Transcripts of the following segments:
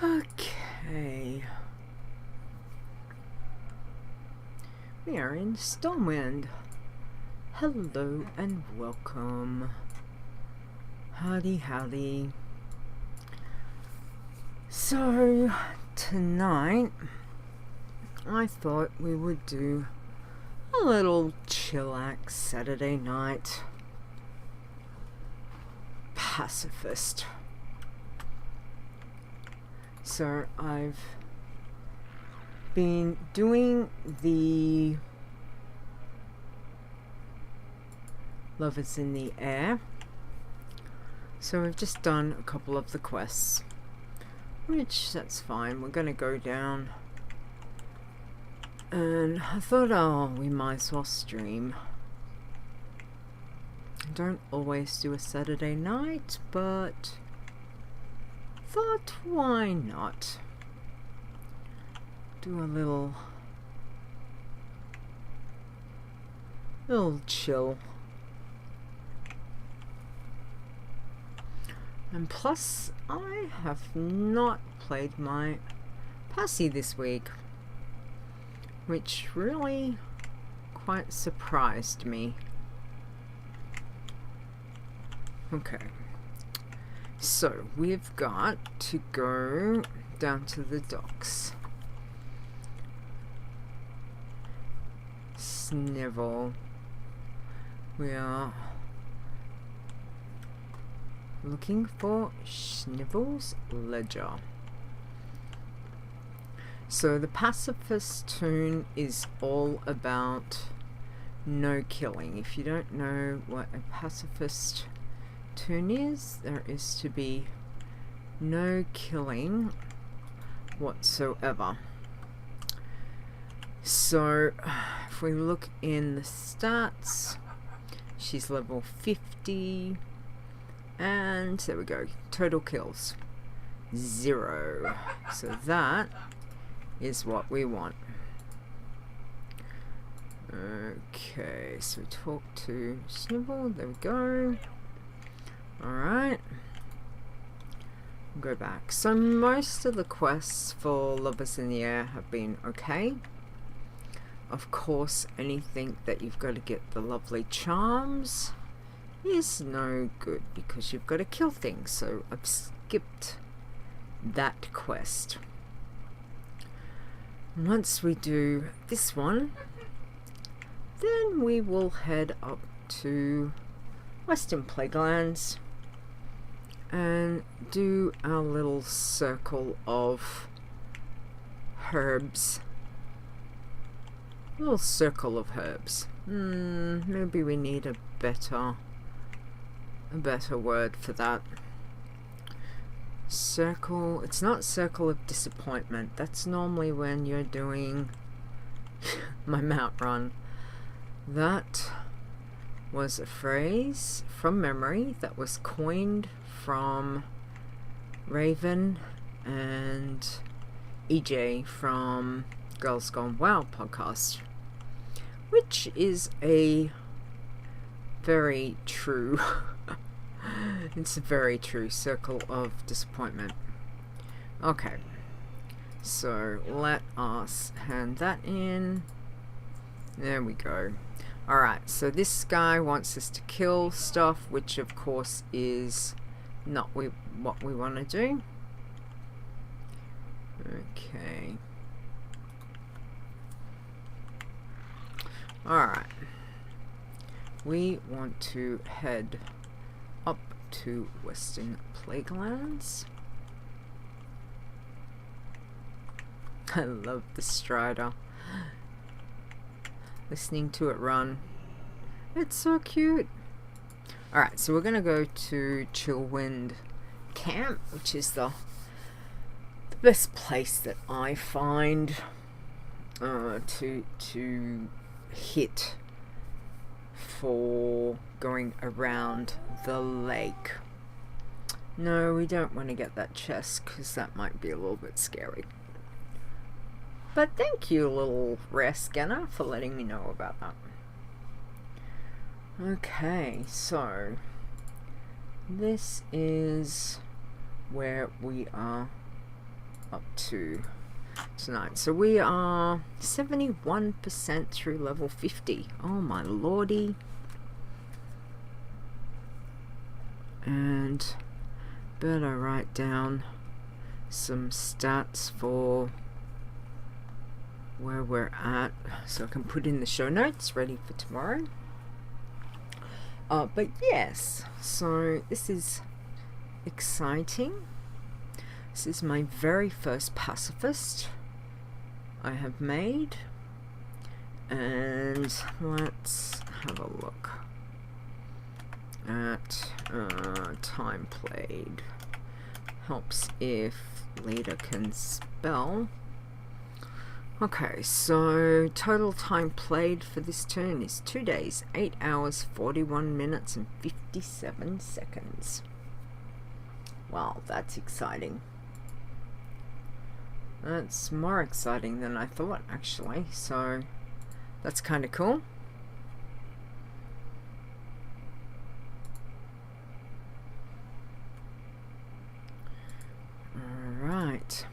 Okay. We are in Stormwind. Hello and welcome. Howdy, howdy. So, tonight, I thought we would do a little chillax Saturday night Pacifist. So, I've been doing the Love is in the Air. So we've just done a couple of the quests, which that's fine. We're gonna go down, and I thought, oh, we might as well stream. I don't always do a Saturday night, but thought, why not do a little chill. And plus, I have not played my Passy this week, which really quite surprised me. Okay, so we've got to go down to the docks. Snivel. We are looking for Snivel's ledger. So the Pacifist tune is all about no killing. If you don't know what a Pacifist tune is, there is to be no killing whatsoever. So if we look in the stats, she's level 50, and there we go, total kills 0. So that is what we want. Okay, so talk to Snivel, there we go. Alright, go back. So most of the quests for Lovers in the Air have been okay. Of course, anything that you've got to get the lovely charms is no good because you've got to kill things. So I've skipped that quest. Once we do this one, then we will head up to Western Plaguelands and do our little circle of herbs. Little circle of herbs. Maybe we need a better word for that. Circle. It's not circle of disappointment. That's normally when you're doing my mount run. That was a phrase from memory that was coined from Raven and EJ from Girls Gone Wild podcast, which is a very true it's a very true circle of disappointment. Okay, so let us hand that in. There we go. Alright, so this guy wants us to kill stuff, which of course is not what we want to do. Okay. Alright. We want to head up to Western Plaguelands. I love the Strider. Listening to it run. It's so cute. Alright, so we're going to go to Chillwind Camp, which is the best place that I find to hit for going around the lake. No, we don't want to get that chest because that might be a little bit scary. But thank you, little rare scanner, for letting me know about that. Okay, so this is where we are up to tonight. So we are 71% through level 50. Oh my lordy. And better write down some stats for where we're at so I can put in the show notes ready for tomorrow. But yes, so this is exciting. This is my very first pacifist I have made, and let's have a look at time played. Helps if leader can spell. Okay, so total time played for this turn is 2 days, 8 hours, 41 minutes and 57 seconds. Wow, that's exciting. That's more exciting than I thought, actually, so that's kind of cool. Alright,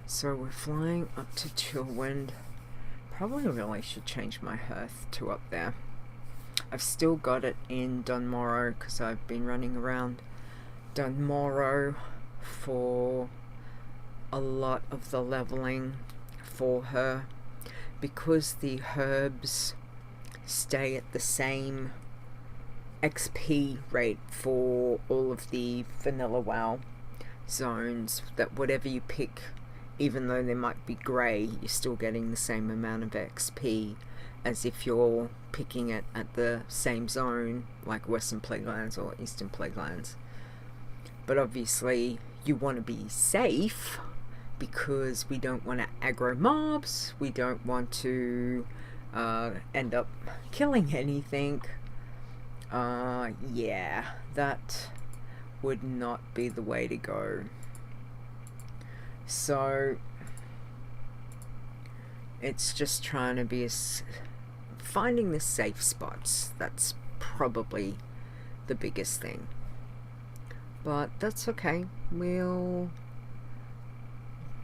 so we're flying up to Chillwind. Probably really should change my hearth to up there. I've still got it in Dunmorrow because I've been running around Dunmorrow for a lot of the leveling for her, because the herbs stay at the same XP rate for all of the vanilla WoW zones, that whatever you pick, even though they might be grey, you're still getting the same amount of XP as if you're picking it at the same zone like Western Plaguelands or Eastern Plaguelands. But obviously you want to be safe, because we don't want to aggro mobs, we don't want to end up killing anything. Yeah, that would not be the way to go. So it's just trying to be finding the safe spots. That's probably the biggest thing, but that's okay.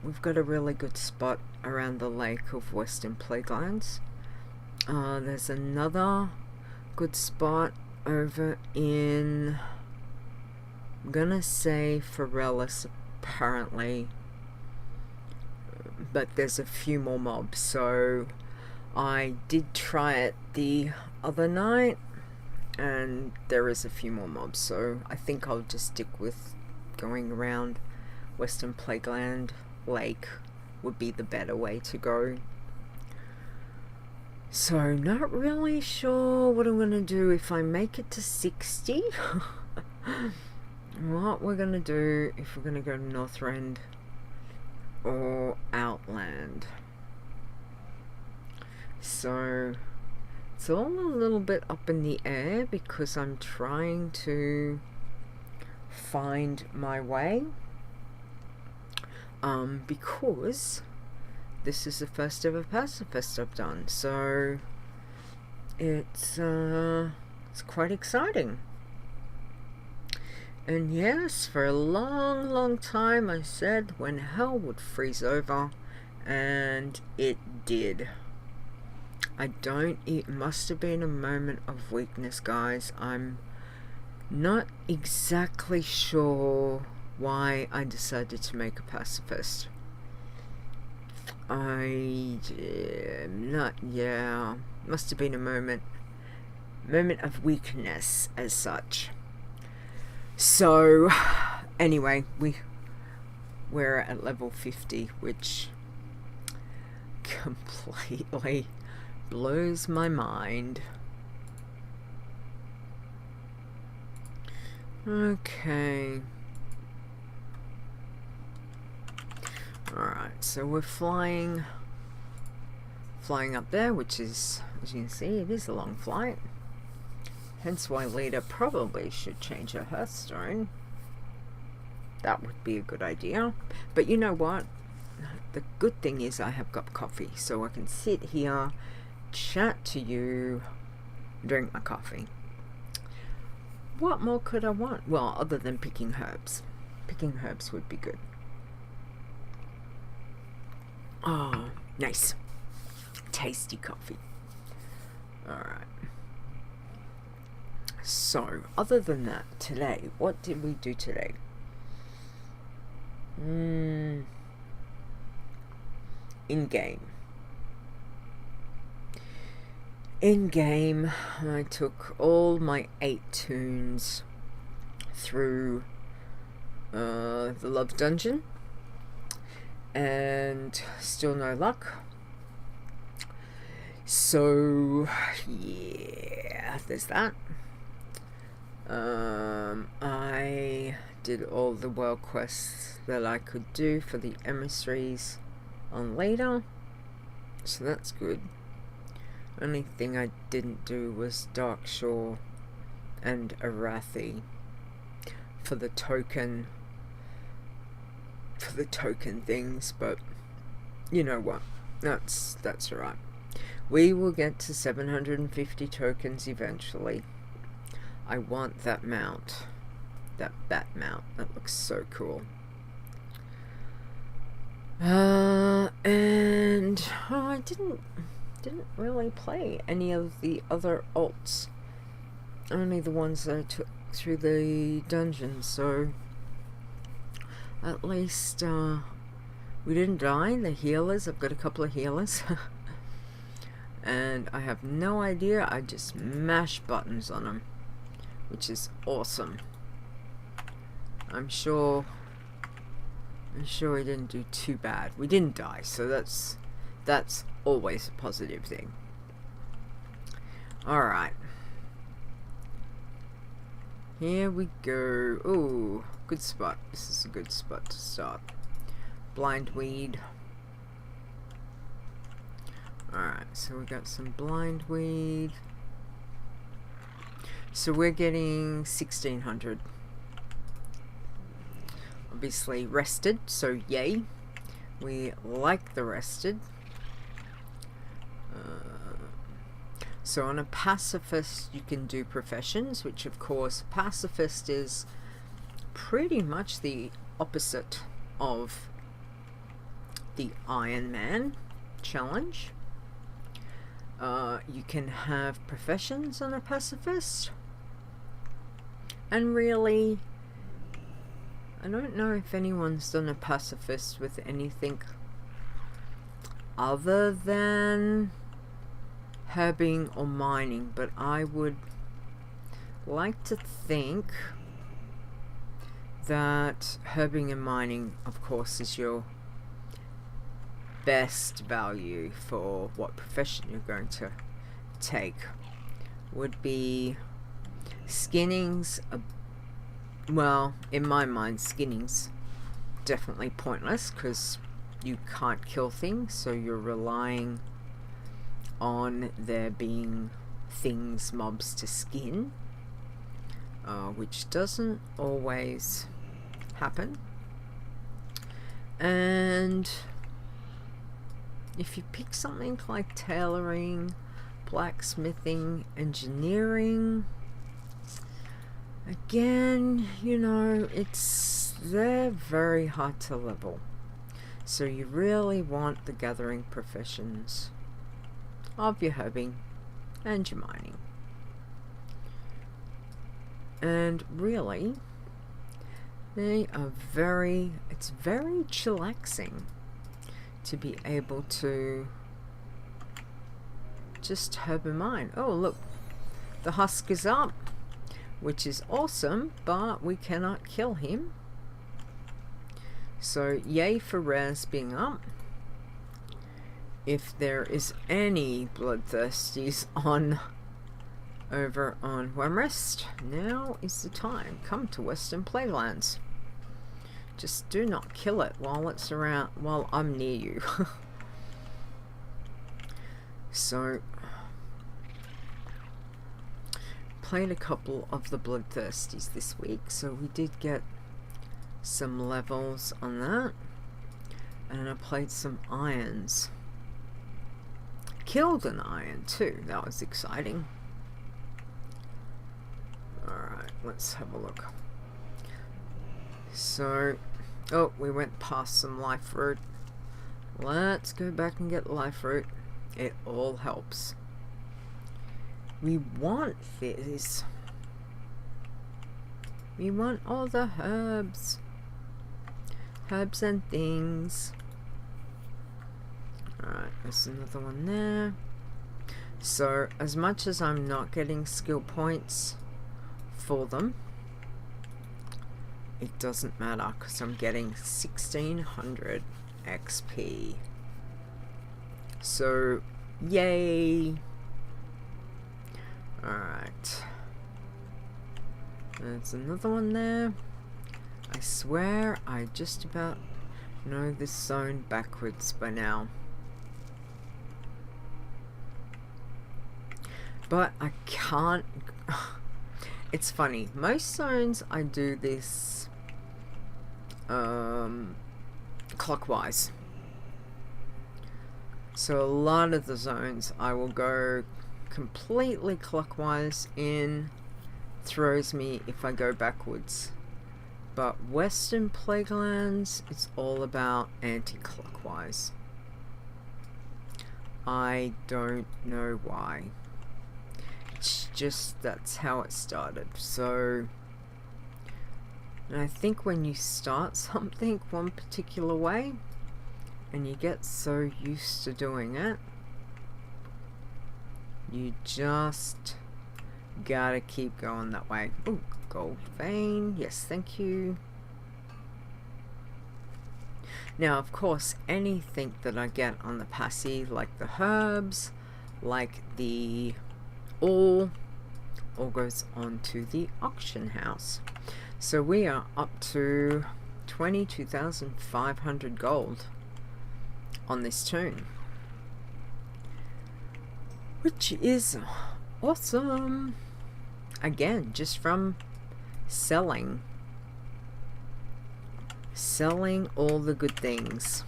We've got a really good spot around the lake of Western Plaguelands. There's another good spot over in, I'm gonna say Forellis apparently, but there's a few more mobs. So I did try it the other night and there is a few more mobs, so I think I'll just stick with going around Western Plagueland Lake would be the better way to go. So not really sure what I'm gonna do if I make it to 60. What we're gonna do if we're gonna go to Northrend or Outland. So it's all a little bit up in the air because I'm trying to find my way. Because this is the first ever pacifist I've done, so it's quite exciting. And yes, for a long time I said when hell would freeze over, and it did. It must have been a moment of weakness, guys. I'm not exactly sure why I decided to make a pacifist. Must have been a moment of weakness as such. So anyway, we're at level 50, which completely blows my mind. Okay. Alright, so we're flying up there, which is, as you can see, it is a long flight. Hence why Lita probably should change her hearthstone. That would be a good idea. But you know what? The good thing is I have got coffee, so I can sit here, chat to you, drink my coffee. What more could I want? Well, other than picking herbs. Picking herbs would be good. Oh, nice. Tasty coffee. Alright. So, other than that, today, what did we do today? In-game. In-game, I took all my 8 toons through the Love Dungeon, and still no luck. So, yeah, there's that. I did all the world quests that I could do for the emissaries on later, so that's good. Only thing I didn't do was Darkshore and Arathi for the token things, but you know what, that's alright. We will get to 750 tokens eventually. I want that mount, that bat mount. That looks so cool. And I didn't really play any of the other alts. Only the ones that I took through the dungeon. So at least we didn't die. The healers, I've got a couple of healers. And I have no idea. I just mash buttons on them, which is awesome. I'm sure we didn't do too bad. We didn't die, so that's always a positive thing. Alright. Here we go. Ooh, good spot. This is a good spot to start. Blind weed. Alright, so we got some blind weed. So we're getting 1600. Obviously rested, so yay. We like the rested. So on a pacifist you can do professions, which of course pacifist is pretty much the opposite of the Iron Man challenge. You can have professions on a pacifist, and really I don't know if anyone's done a pacifist with anything other than herbing or mining, but I would like to think that herbing and mining, of course, is your best value for what profession you're going to take. Would be skinning's well, in my mind, skinning's definitely pointless because you can't kill things, so you're relying on there being things, mobs to skin, which doesn't always happen. And if you pick something like tailoring, blacksmithing, engineering, again, you know, they're very hard to level. So you really want the gathering professions of your herbing and your mining. And really, it's very chillaxing to be able to just herb and mine. Oh look, the husk is up, which is awesome, but we cannot kill him. So yay for Raz being up. If there is any bloodthirsties over on Wemrest, now is the time. Come to Western Playlands. Just do not kill it while it's around, while I'm near you. So played a couple of the bloodthirsties this week, so we did get some levels on that, and I played some irons. Killed an iron too, that was exciting. Alright, let's have a look. So, oh, we went past some life road. Let's go back and get life root. It all helps. We want fizz. We want all the herbs. Herbs and things. Alright, there's another one there. So, as much as I'm not getting skill points for them, it doesn't matter because I'm getting 1600 XP. So, yay! Alright. There's another one there. I swear I just about know this zone backwards by now. But I can't. It's funny. Most zones I do this clockwise. So a lot of the zones I will go completely clockwise in. Throws me if I go backwards. But Western Plaguelands, it's all about anti-clockwise. I don't know why. It's just that's how it started. So, and I think when you start something one particular way and you get so used to doing it, you just gotta keep going that way. Ooh, gold vein. Yes, thank you. Now, of course, anything that I get on the passy, like the herbs, like the all goes on to the auction house. So we are up to 22,500 gold on this tune, which is awesome. Again, just from selling all the good things.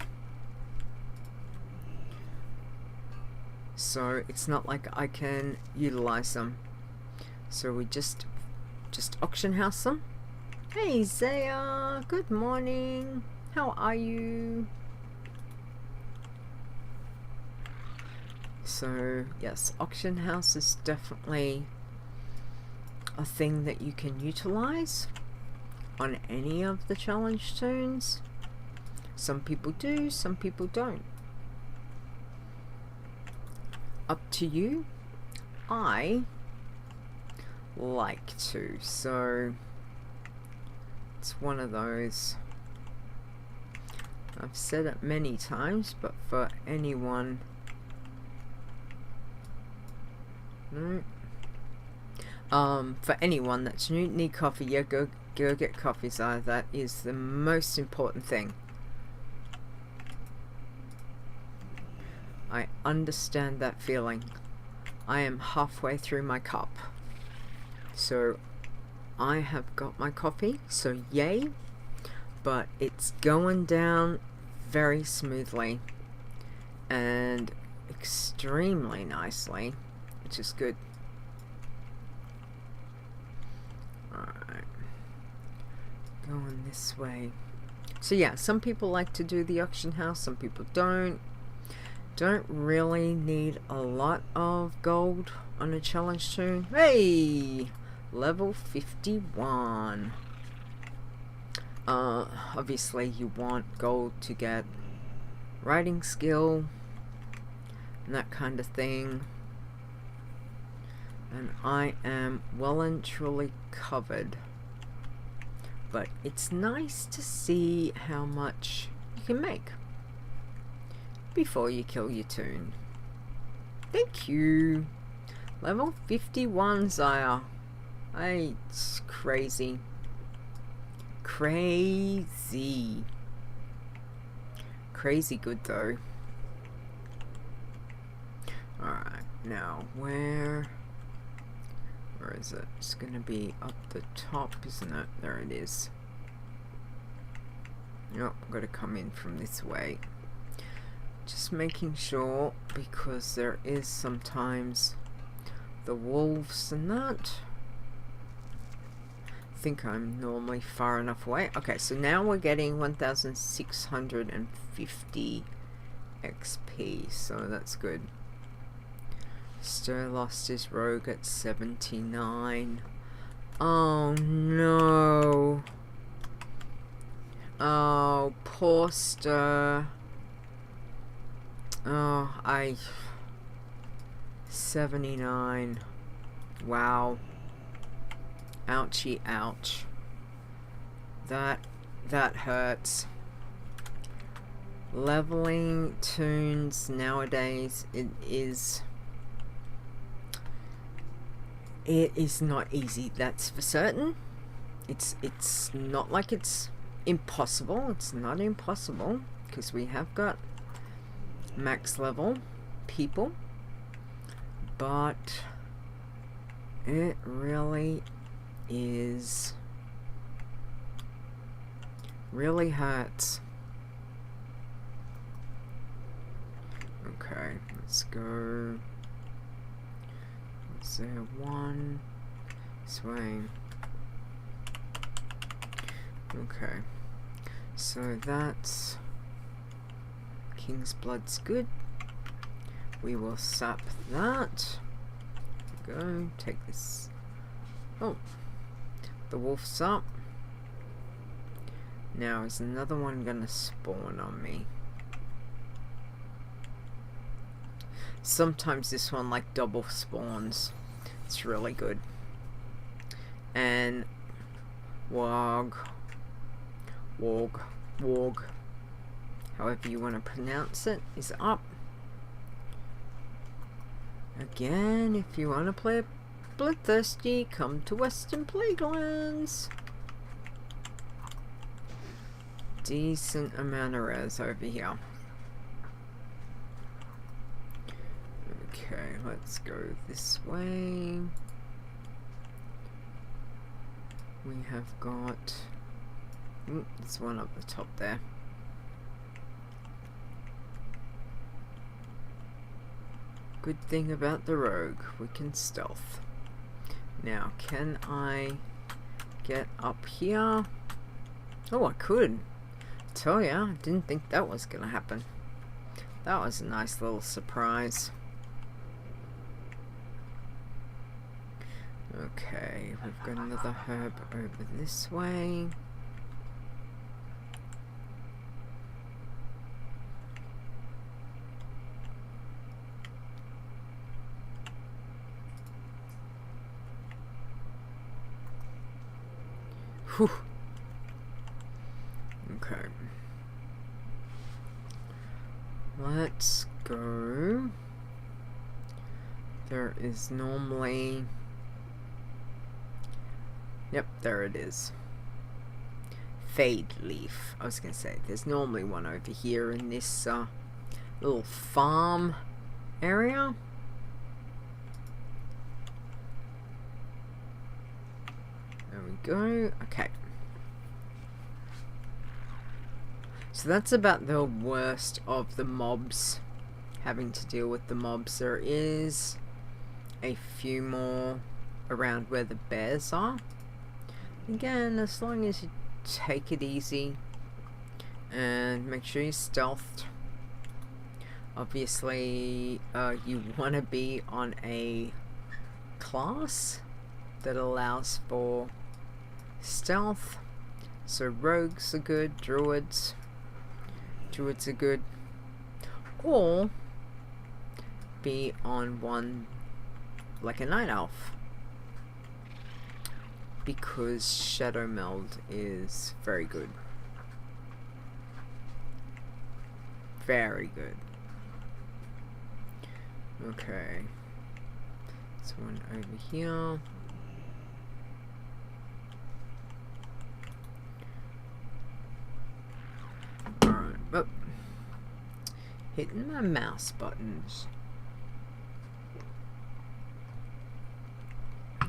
So it's not like I can utilize them. So we just auction house them. Hey Zaya, good morning. How are you? So yes, auction house is definitely a thing that you can utilize on any of the challenge tunes. Some people do, some people don't. Up to you. I like to, so it's one of those. I've said it many times, but for anyone, for anyone that's new, need coffee, yeah, go get coffee, so that is the most important thing. I understand that feeling. I am halfway through my cup, so I have got my coffee, so yay, but it's going down very smoothly and extremely nicely, which is good. Alright, going this way. So yeah, some people like to do the auction house, some people don't. Don't really need a lot of gold on a challenge tune. Hey! Level 51. Obviously you want gold to get writing skill and that kind of thing. And I am well and truly covered. But it's nice to see how much you can make before you kill your tune. Thank you. Level 51, Zaya. Hey, it's crazy. Crazy. Crazy good though. Alright, now where is it? It's gonna be up the top, isn't it? There it is. Nope, I've got to come in from this way. Just making sure, because there is sometimes the wolves and that. I think I'm normally far enough away. Okay, so now we're getting 1,650 XP, so that's good. Stir lost his rogue at 79. Oh no. Oh, poor Stir. Oh, 79. Wow. Ouchie, ouch. That hurts. Leveling tunes nowadays, it is not easy, that's for certain. It's not like it's impossible. It's not impossible, because we have got max level people, but it really hurts. Okay, let's go. Is there one? Swing. Okay, so that's King's Blood's good. We will sap that. Go, take this. Oh, the wolf's up. Now, is another one gonna spawn on me? Sometimes this one like double spawns. It's really good. And Warg, however you want to pronounce it, is up. Again, if you want to play Bloodthirsty, come to Western Plaguelands. Decent amount of res over here. Okay, let's go this way. We have got... there's one up the top there. Good thing about the rogue, we can stealth. Now, can I get up here? Oh, I could. Tell ya, I didn't think that was gonna happen. That was a nice little surprise. Okay, we've got another herb over this way. Whew. Okay. Let's go. There is normally... Yep, there it is. Fade leaf. I was gonna say, there's normally one over here in this little farm area. There we go. Okay. So that's about the worst of the mobs. Having to deal with the mobs. There is a few more around where the bears are. Again, as long as you take it easy and make sure you're stealthed. Obviously, you want to be on a class that allows for stealth. So rogues are good, druids are good, or be on one like a night elf, because shadow meld is very good. Very good. Okay. This one over here. Alright. Oh. Hitting my mouse buttons.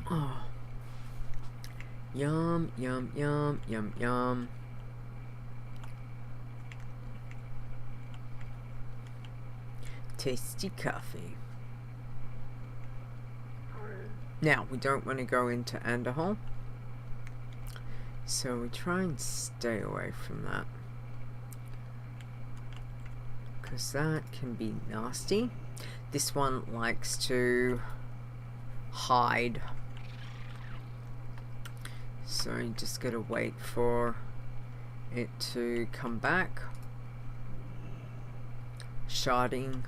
Oh. Yum, yum, yum, yum, yum. Tasty coffee. Now, we don't want to go into Anderhall, so we try and stay away from that. because that can be nasty. This one likes to hide, so you just gotta wait for it to come back. Sharding,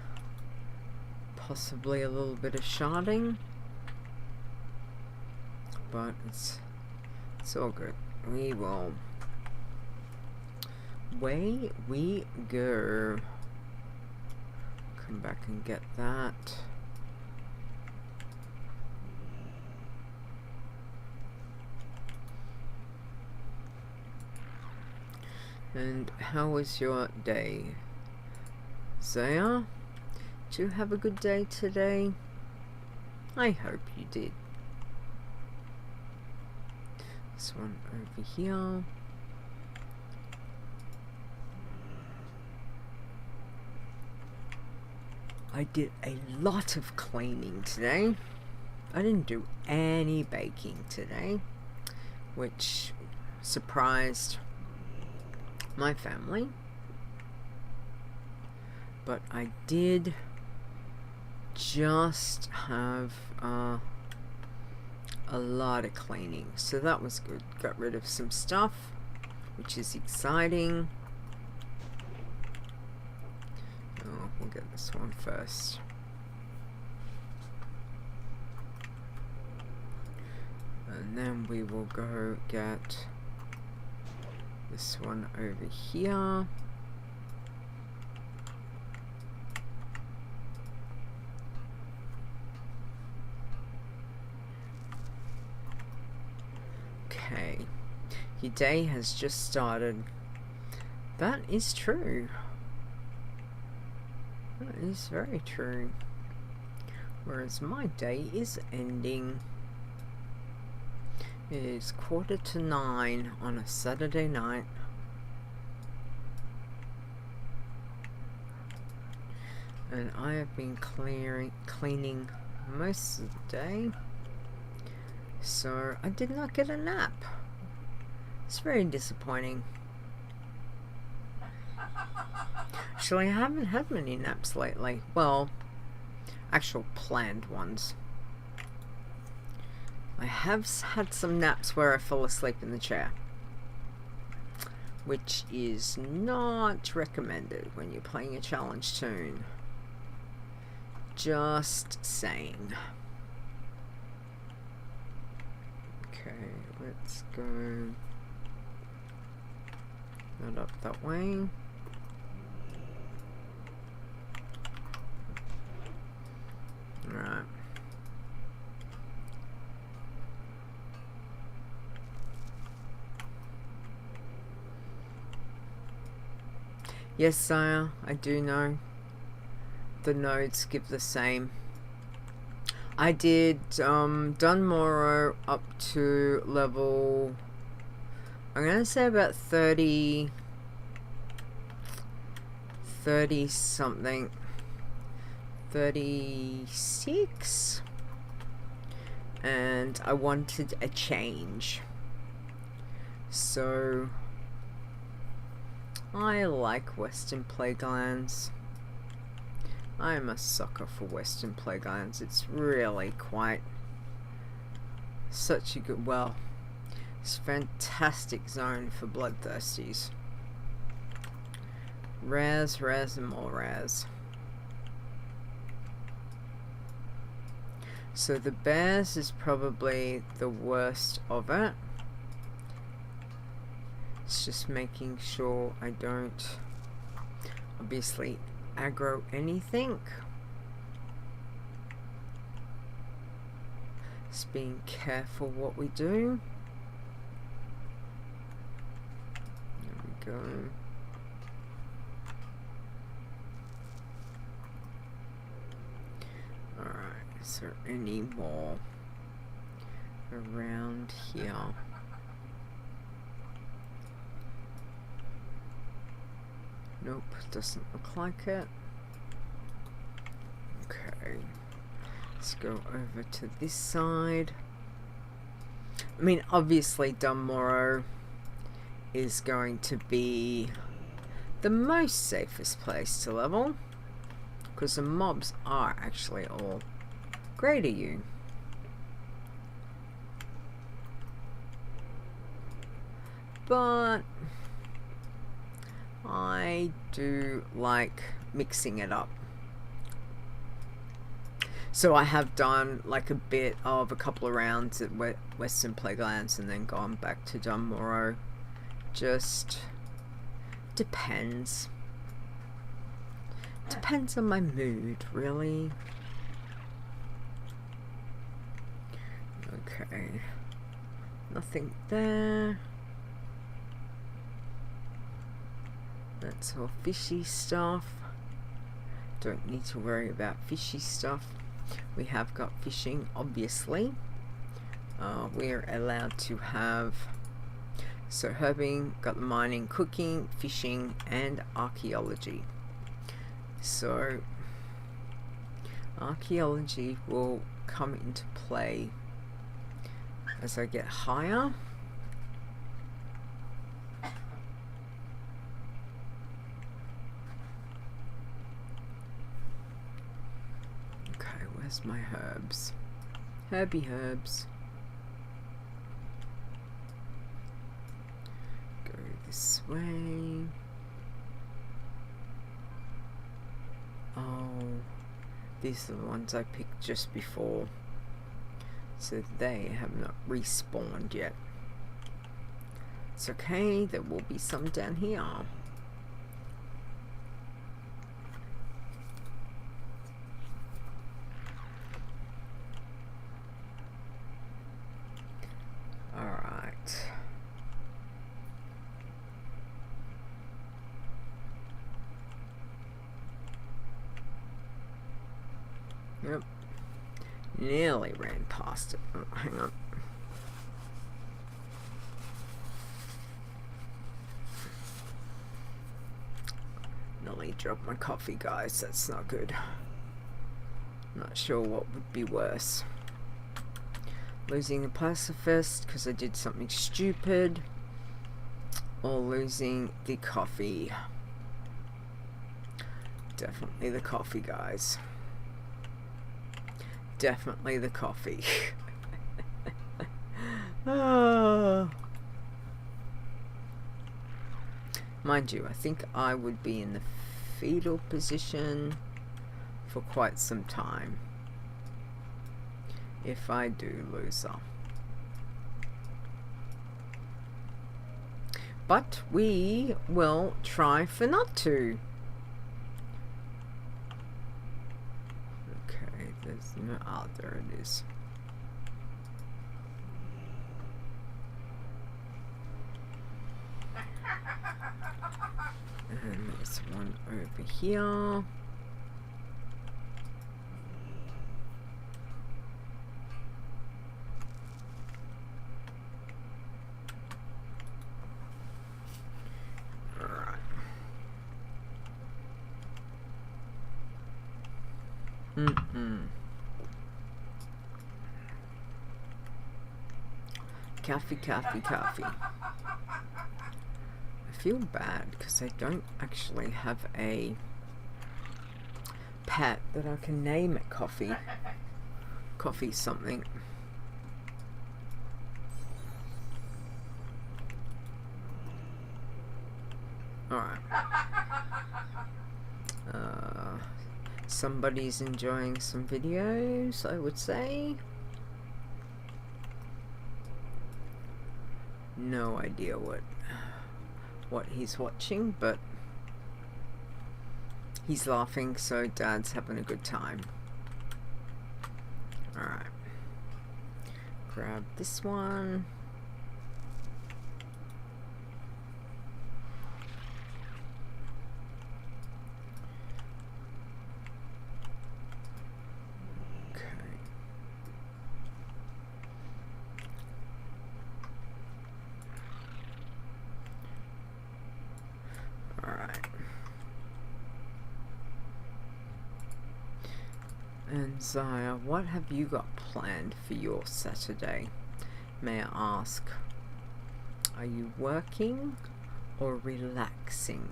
possibly a little bit of sharding, but it's all good. We will. Away we go. Come back and get that. And how was your day, Zaya? Did you have a good day today? I hope you did. This one over here. I did a lot of cleaning today. I didn't do any baking today, which surprised my family. But I did just have a lot of cleaning, so that was good. Got rid of some stuff, which is exciting. Oh, we'll get this one first. And then we will go get this one over here. Okay, your day has just started. That is true. That is very true. Whereas my day is ending. It is 9:15 on a Saturday night. And I have been cleaning most of the day. So I did not get a nap. It's very disappointing. Actually, I haven't had many naps lately. Well, actual planned ones. I have had some naps where I fall asleep in the chair, which is not recommended when you're playing a challenge tune. Just saying. Okay, let's go not up that way. Alright. Yes, sire, I do know. The nodes give the same. I did Dunmorrow up to level, I'm gonna say about 30 something, 36, and I wanted a change, so I like Western Plaguelands. I am a sucker for Western Plaguelands. It's really quite such a good, well, it's a fantastic zone for bloodthirsties. Raz, and more Raz. So the bears is probably the worst of it. It's just making sure I don't obviously aggro anything. Just being careful what we do. There we go. Alright, is there any more around here? Nope, doesn't look like it. Okay, let's go over to this side. I mean, obviously Dunmorrow is going to be the most safest place to level, because the mobs are actually all greater you. But I do like mixing it up. So I have done like a bit of a couple of rounds at Western Playgrounds and then gone back to Dunmorrow. Just depends. Depends on my mood, really. Okay. Nothing there. That's all fishy stuff. Don't need to worry about fishy stuff. We have got fishing, obviously. We're allowed to have, so herbing, got the mining, cooking, fishing, and archaeology. So archaeology will come into play as I get higher. Where's my herbs? Herby herbs. Go this way. Oh, these are the ones I picked just before. So they have not respawned yet. It's okay, there will be some down here. Yep. Nearly ran past it. Oh, hang on. Nearly dropped my coffee, guys. That's not good. Not sure what would be worse. Losing the Pacifist because I did something stupid, or losing the coffee. Definitely the coffee, guys. Definitely the coffee. Oh. Mind you, I think I would be in the fetal position for quite some time if I do lose her. But we will try for not to. There's no, oh, there it is. And there's one over here. Coffee, coffee, coffee. I feel bad because I don't actually have a pet that I can name it Coffee. Coffee something. Alright. Somebody's enjoying some videos, I would say. No idea what he's watching, but he's laughing, so Dad's having a good time. Alright. Grab this one. And Zaya, what have you got planned for your Saturday? May I ask? Are you working or relaxing?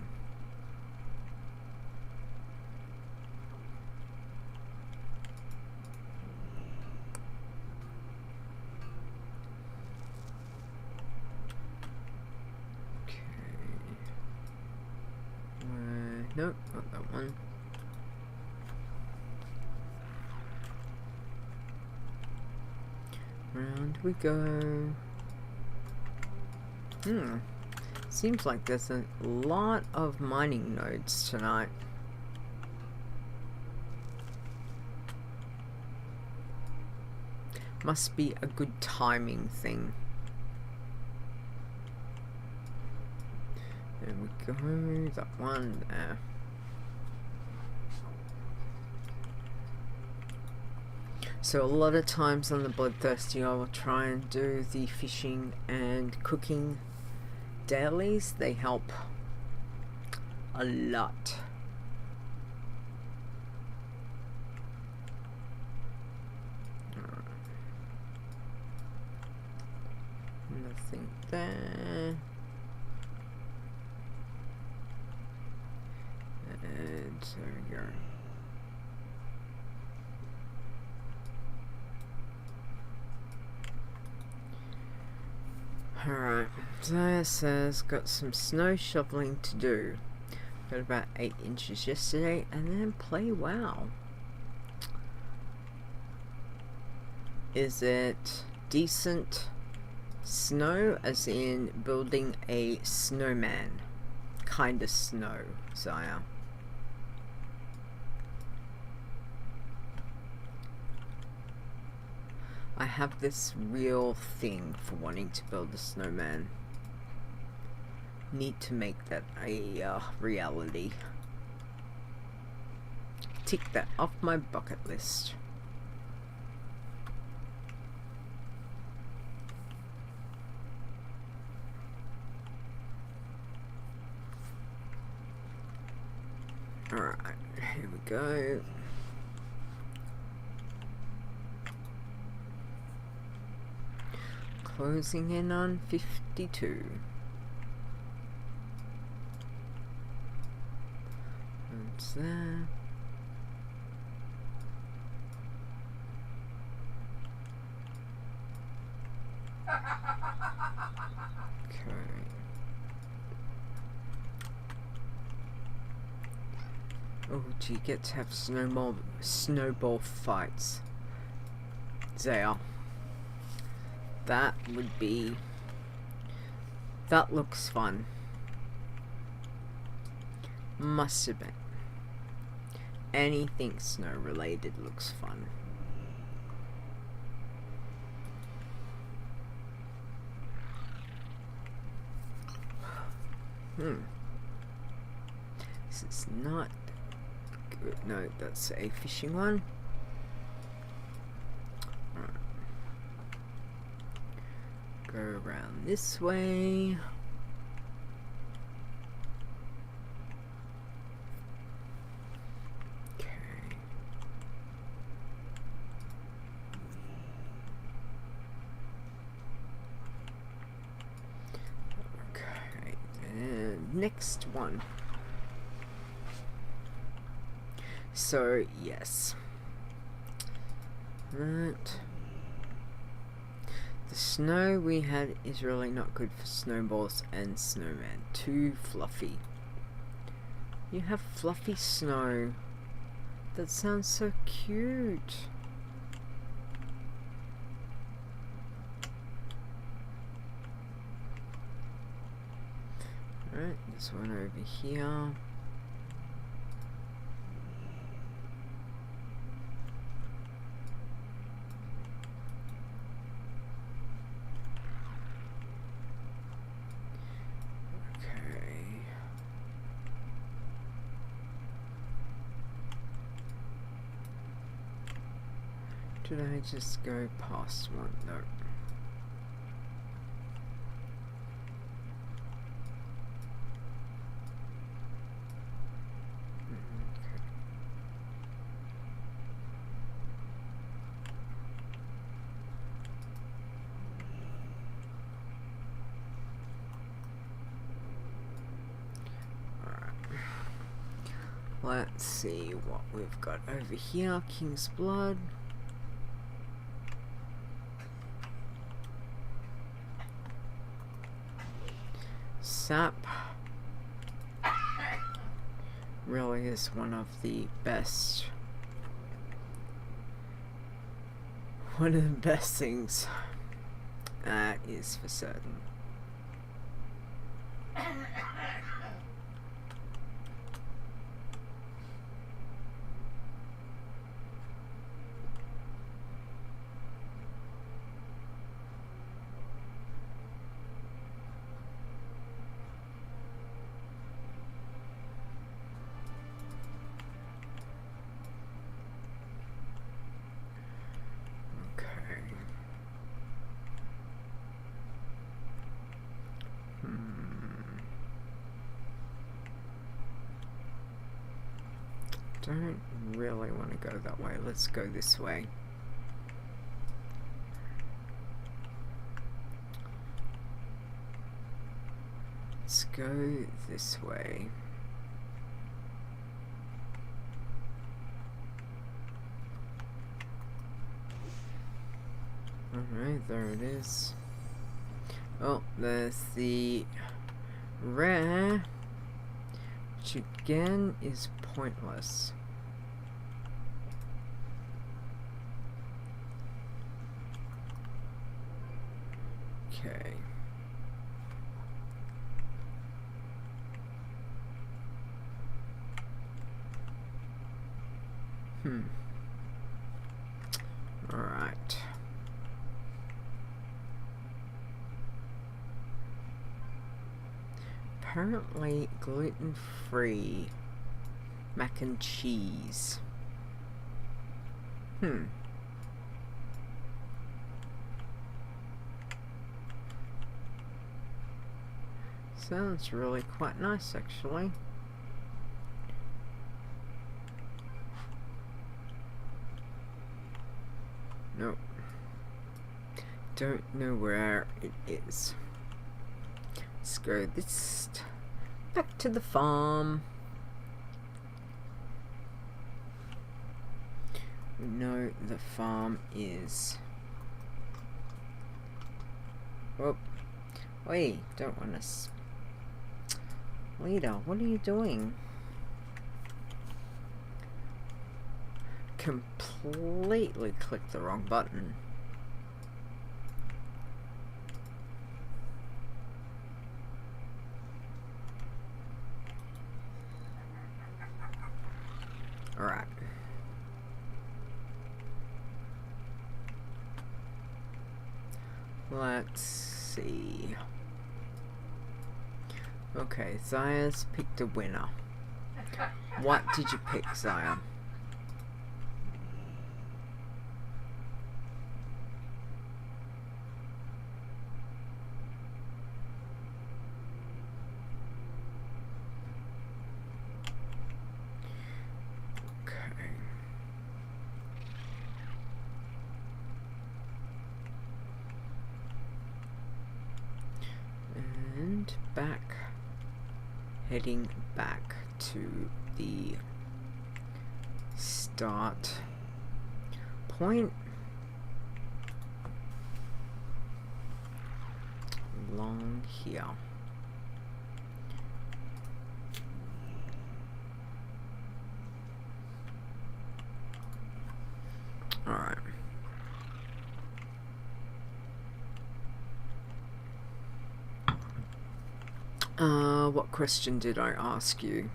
Nope, not that one. Round we go. Seems like there's a lot of mining nodes tonight. Must be a good timing thing. There we go, that one there. So a lot of times on the Bloodthirsty I will try and do the fishing and cooking dailies. They help a lot. Nothing there. And there we go. Alright, so it says got some snow shoveling to do. Got about 8 inches yesterday, and then play WoW. Is it decent snow, as in building a snowman? Kind of snow, Zaya. I have this real thing for wanting to build a snowman. Need to make that a reality. Tick that off my bucket list. Alright, here we go. Closing in on 52. That's there. Okay. Oh, do you get to have snowball fights? There. That would be... that looks fun. Must have been. Anything snow related looks fun. This is not good. No, that's a fishing one. Go around this way. Okay. Okay, and next one. So, yes. That. The snow we had is really not good for snowballs and snowman. Too fluffy. You have fluffy snow. That sounds so cute. Alright, this one over here. Did I just go past one? No. Let's see what we've got over here. King's Blood. Sap. really is one of the best. One of the best things. That is for certain. Don't really want to go that way. Let's go this way. Let's go this way. Alright, there it is. Oh, there's the rare, which again is pointless. Okay. All right. Apparently gluten-free mac and cheese. Sounds really quite nice, actually. Nope. Don't know where it is. Let's go this back to the farm. We know the farm is. Oh, wait! Don't want to. Leader, what are you doing? Completely clicked the wrong button. Alright. Let's see. Okay, Zaya's picked a winner. What did you pick, Zaya? And back. Heading back to the start point. Along here. All right. What question did I ask you?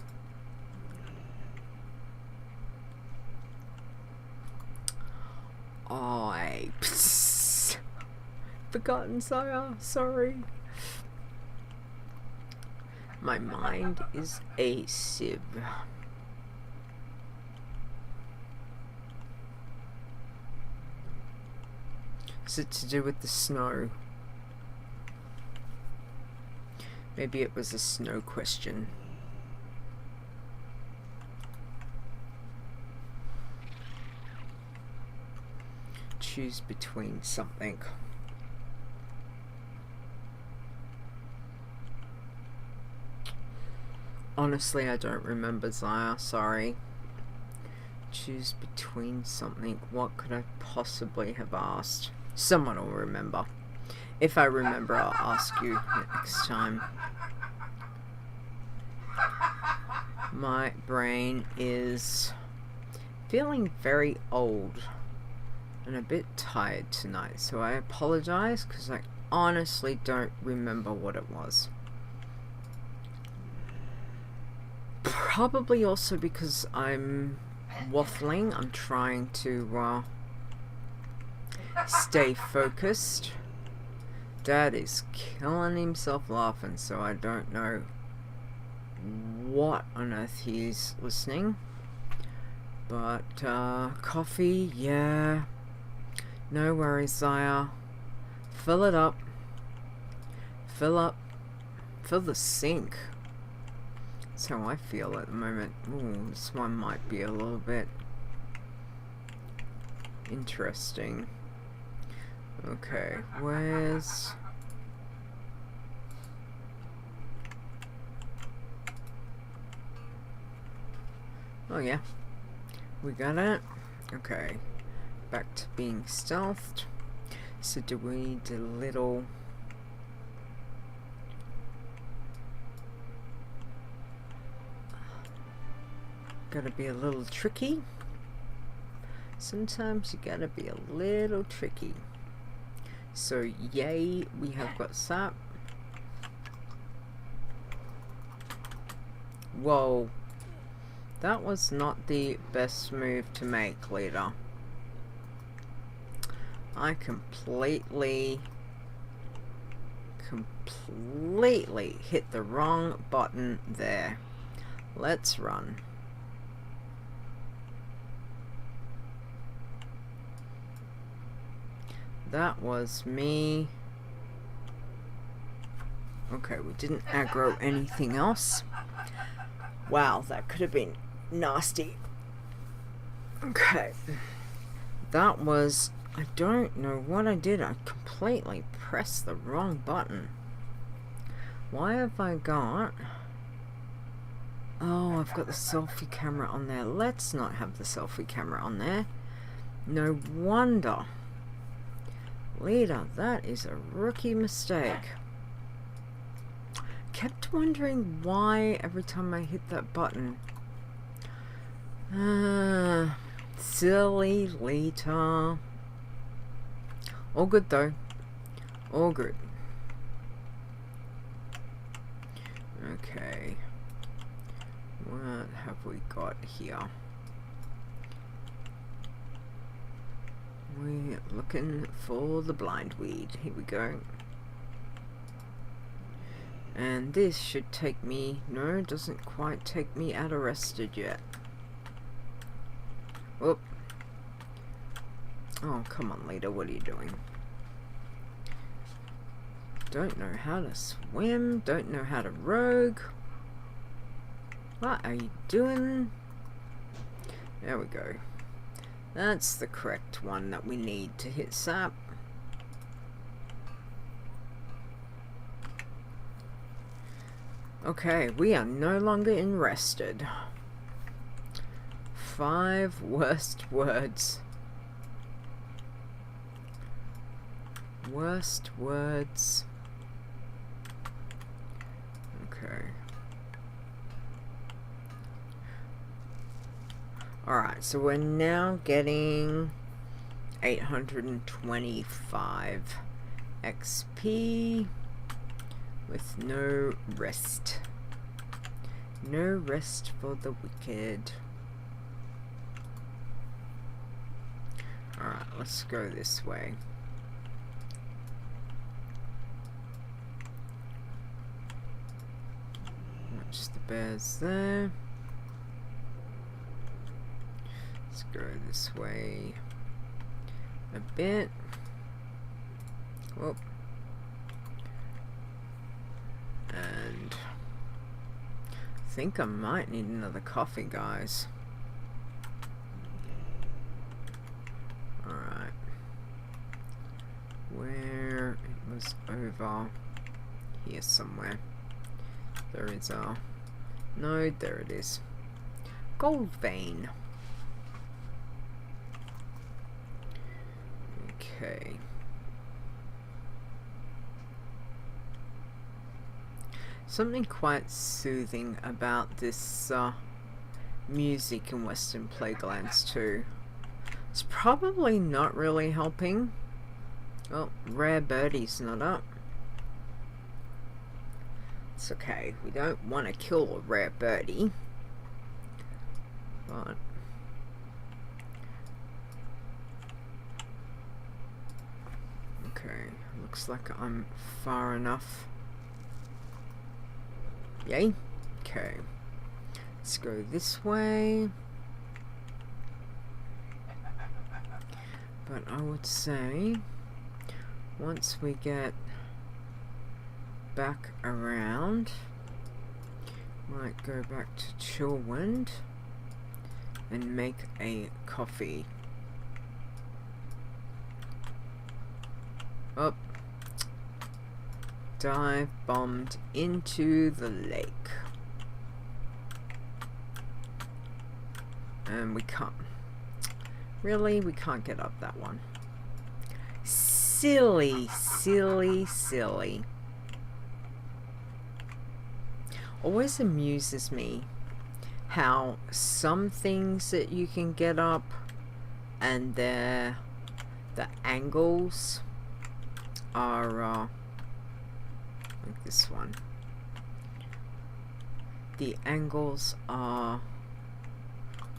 Forgotten, sorry. My mind is a sieve. Is it to do with the snow? Maybe it was a snow question. Choose between something. Honestly, I don't remember, Zaya. Sorry. Choose between something. What could I possibly have asked? Someone will remember. If I remember, I'll ask you next time. My brain is feeling very old and a bit tired tonight, so I apologize because I honestly don't remember what it was. Probably also because I'm waffling. I'm trying to stay focused. Dad is killing himself laughing, so I don't know what on earth he's listening. But coffee, yeah. No worries, Zaya. Fill it up. Fill the sink. That's how I feel at the moment. Ooh, this one might be a little bit interesting. Okay, where's... Oh yeah, we got it. Okay, back to being stealthed. So do we do a little... Gotta be a little tricky. Sometimes you gotta be a little tricky. So yay, we have got sap. Whoa. That was not the best move to make, leader. I completely hit the wrong button there. Let's run. That was me. Okay, we didn't aggro anything else. Wow, that could have been nasty. Okay. That was... I don't know what I did. I completely pressed the wrong button. Why have I got... Oh, I've got the selfie camera on there. Let's not have the selfie camera on there. No wonder. Leader, that is a rookie mistake. Kept wondering why every time I hit that button. Silly Lita. All good though. All good. Okay. What have we got here? We're looking for the blind weed. Here we go. And this should take me... No, it doesn't quite take me out arrested yet. Whoop. Oh, come on, leader. What are you doing? Don't know how to swim. Don't know how to rogue. What are you doing? There we go. That's the correct one that we need to hit sap. Okay, we are no longer in rested. 5 worst words. Worst words. Okay. Alright, so we're now getting 825 XP with no rest. No rest for the wicked. Alright, let's go this way. Watch the bears there. Let's go this way a bit. Whoop. And I think I might need another coffee, guys. Alright. Where it was over here somewhere. There is a... No, there it is. Gold vein. Okay. Something quite soothing about this music in Western Plaguelands too. It's probably not really helping. Oh, rare birdie's not up. It's okay. We don't want to kill a rare birdie. But okay, looks like I'm far enough. Yay. Okay. Let's go this way. But I would say once we get back around, might go back to Chillwind and make a coffee. Up. Dive bombed into the lake. And we can't. Really? We can't get up that one. Silly, silly, silly. Always amuses me how some things that you can get up and the angles are like this one. The angles are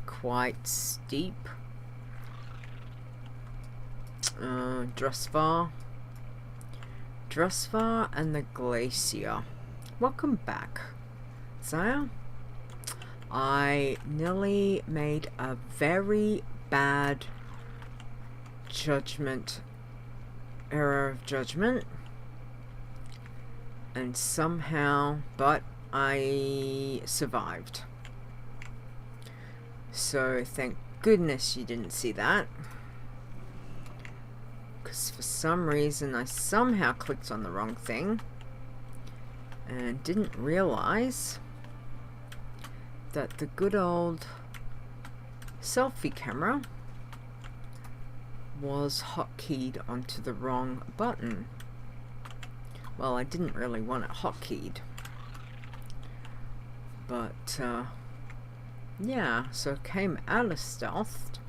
quite steep. Drusvar and the Glacier. Welcome back, Zaya. I nearly made a very bad error of judgment, and somehow, but I survived. So thank goodness you didn't see that, because for some reason I somehow clicked on the wrong thing and didn't realize that the good old selfie camera was hotkeyed onto the wrong button. Well, I didn't really want it hotkeyed, but yeah, so it came out of stealth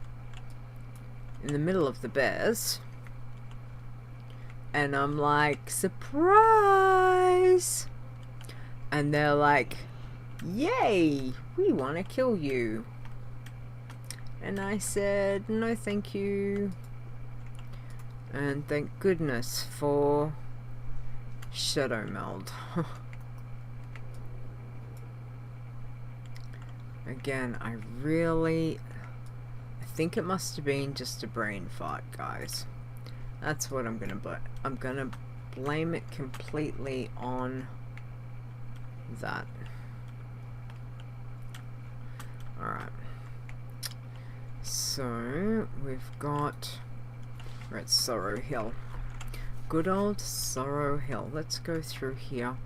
in the middle of the bears, and I'm like, surprise! And they're like, yay, we want to kill you. And I said, no thank you. And thank goodness for Shadow Meld. Again, I think it must have been just a brain fart, guys. That's what I'm gonna blame it completely on that. Alright. So, we're at Sorrow Hill. Good old Sorrow Hill. Let's go through here.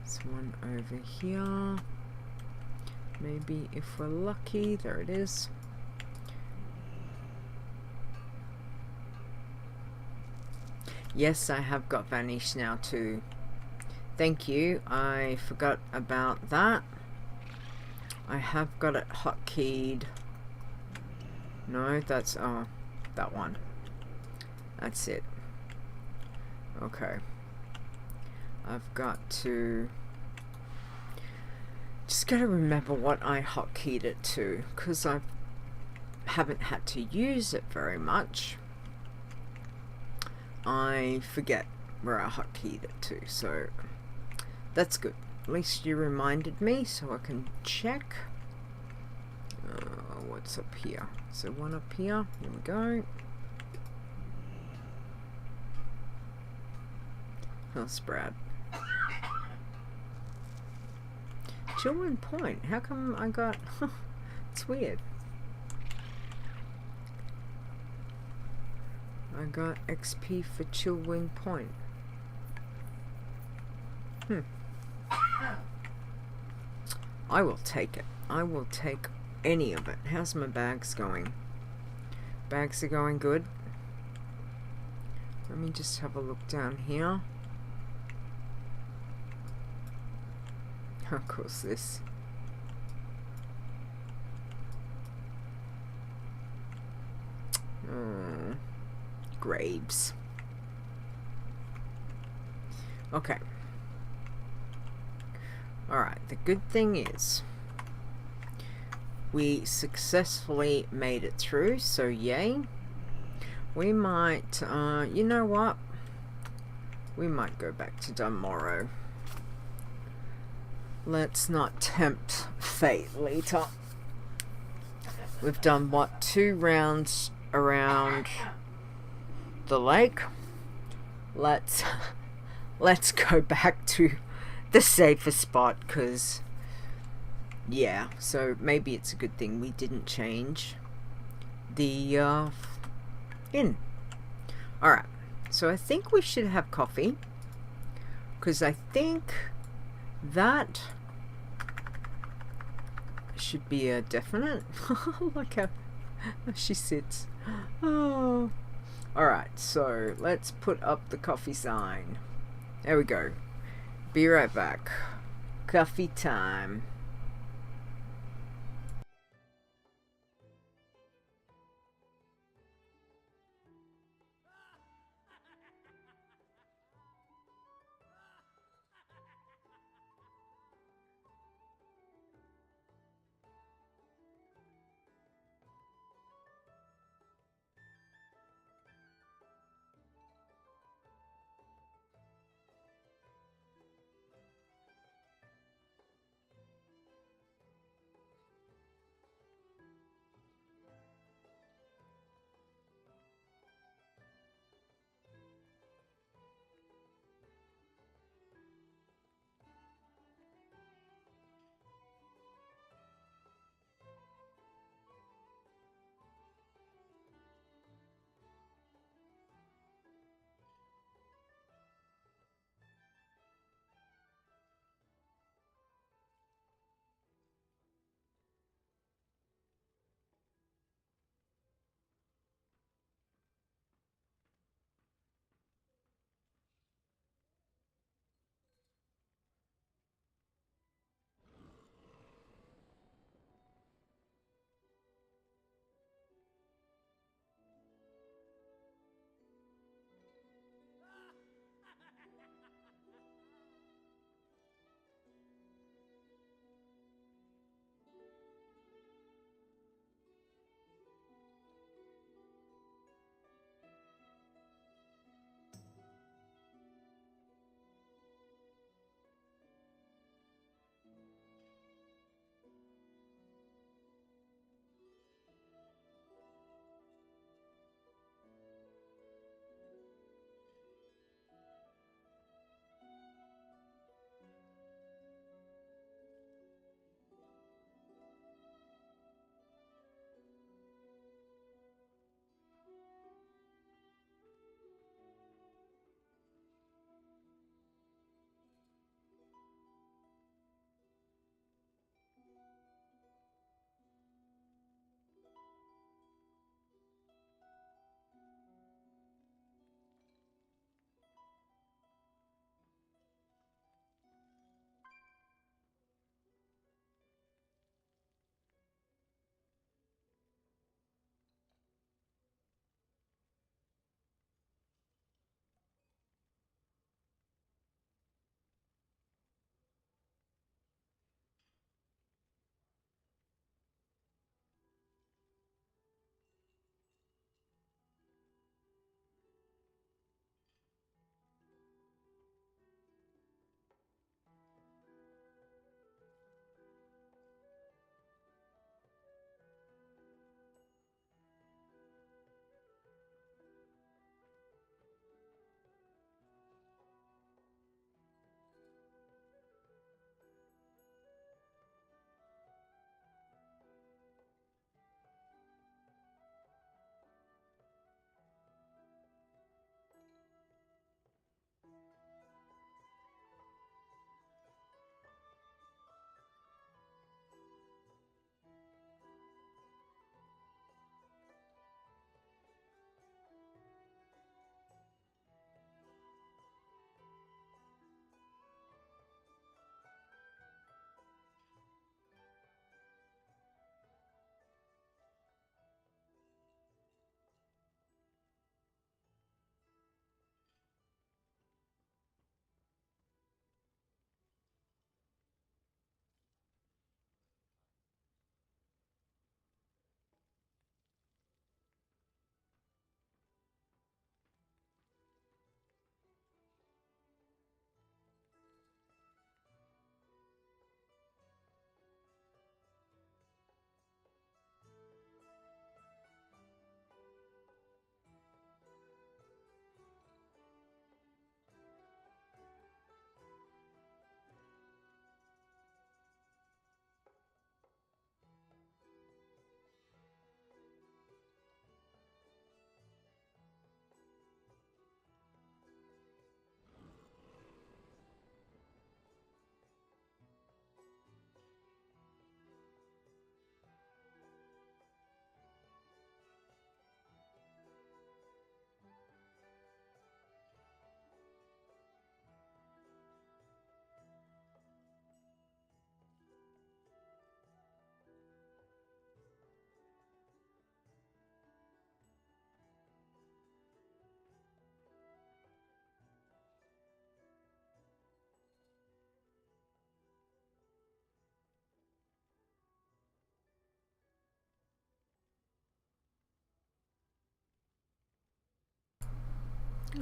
There's one over here. Maybe if we're lucky. There it is. Yes, I have got Vanish now too. Thank you. I forgot about that. I have got it hotkeyed. No, that's that one. That's it. Okay. I've got to just gotta remember what I hotkeyed it to, because I haven't had to use it very much. I forget where I hotkeyed it to, so that's good. At least you reminded me, so I can check. What's up here? So one up here. Here we go. Oh, Sprout. Chillwind Point. How come I got... It's weird. I got XP for Chillwind Point. I will take it. I will take any of it. How's my bags going? Bags are going good. Let me just have a look down here. Of course, this. Graves. Okay. Alright, the good thing is we successfully made it through, so yay. We might, you know what? We might go back to tomorrow. Let's not tempt fate later. We've done, what, 2 rounds around the lake? Let's go back to the safer spot, because yeah, so maybe it's a good thing we didn't change the inn. Alright, so I think we should have coffee, because I think that should be a definite. Look how she sits. Oh. Alright, so let's put up the coffee sign. There we go. Be right back. Coffee time.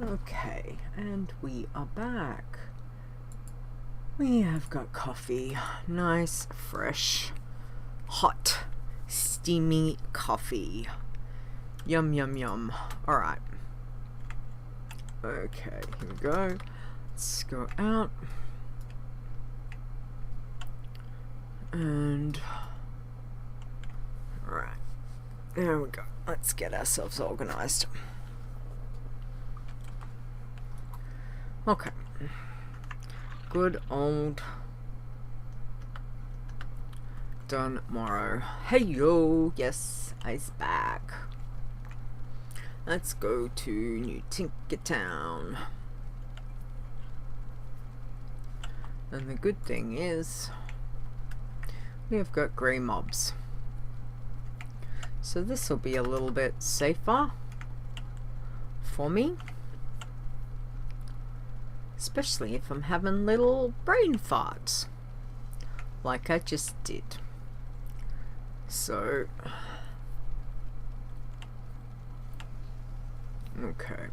Okay, and we are back. We have got coffee. Nice, fresh, hot, steamy coffee. Yum, yum, yum. Alright. Okay, here we go. Let's go out. And... alright. There we go. Let's get ourselves organized. Okay. Good old Don Morrow. Hey yo, yes, I's back. Let's go to New Tinkertown. And the good thing is, we have got grey mobs. So this will be a little bit safer for me. Especially if I'm having little brain farts. Like I just did. So... okay.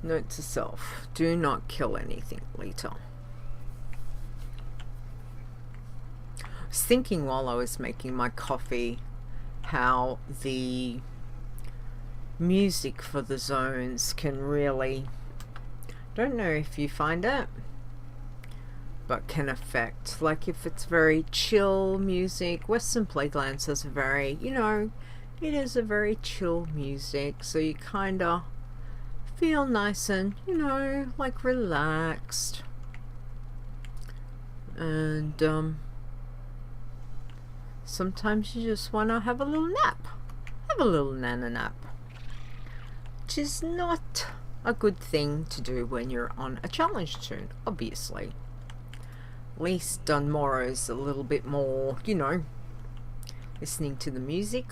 Note to self. Do not kill anything later. I was thinking while I was making my coffee how the music for the zones can really... don't know if you find it, but can affect, like if it's very chill music. Western Playgrounds has a very, you know, it is a very chill music, so you kind of feel nice and, you know, like relaxed. And sometimes you just want to have a little nap, have a little nana nap, which is not a good thing to do when you're on a challenge tune, obviously. At least Don Morrow's a little bit more, you know, listening to the music.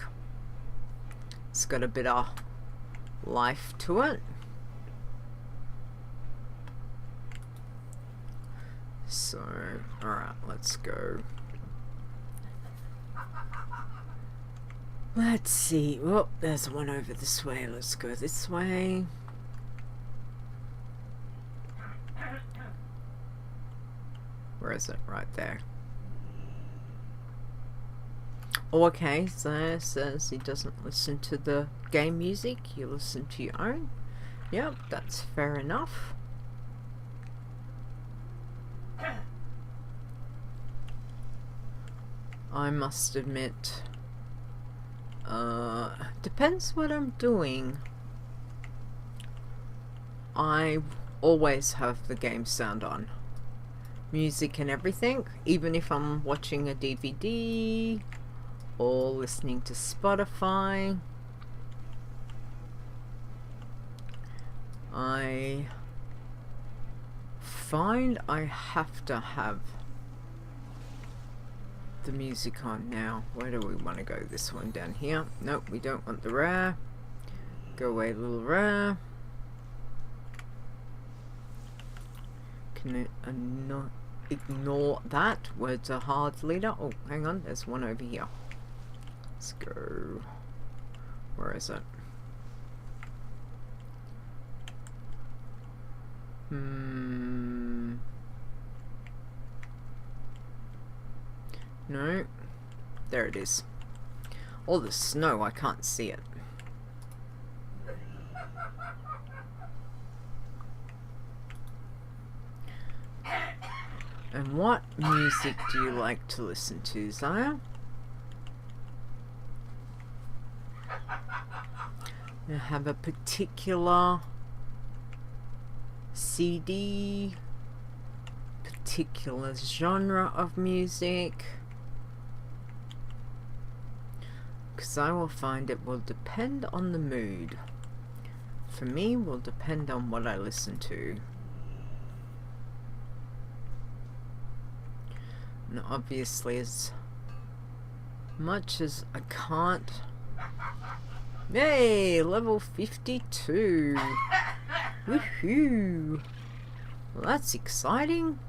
It's got a bit of life to it. So, alright, let's go. Let's see. Oh, there's one over this way. Let's go this way. Where is it? Right there. Oh, okay, so it says he doesn't listen to the game music, you listen to your own. Yep, that's fair enough. I must admit, depends what I'm doing. I always have the game sound on. Music and everything, even if I'm watching a DVD or listening to Spotify. I find I have to have the music on now. Where do we want to go? This one down here. Nope, we don't want the rare. Go away, little rare. Can I not ignore that? Words are hard, leader. Oh, hang on, there's one over here. Let's go. Where is it? No. There it is. All the snow, I can't see it. And what music do you like to listen to, Zaya? You have a particular CD, particular genre of music? Because I will find it will depend on the mood. For me, will depend on what I listen to. And obviously, as much as I can't... Yay! Level 52! Woohoo! Well, that's exciting.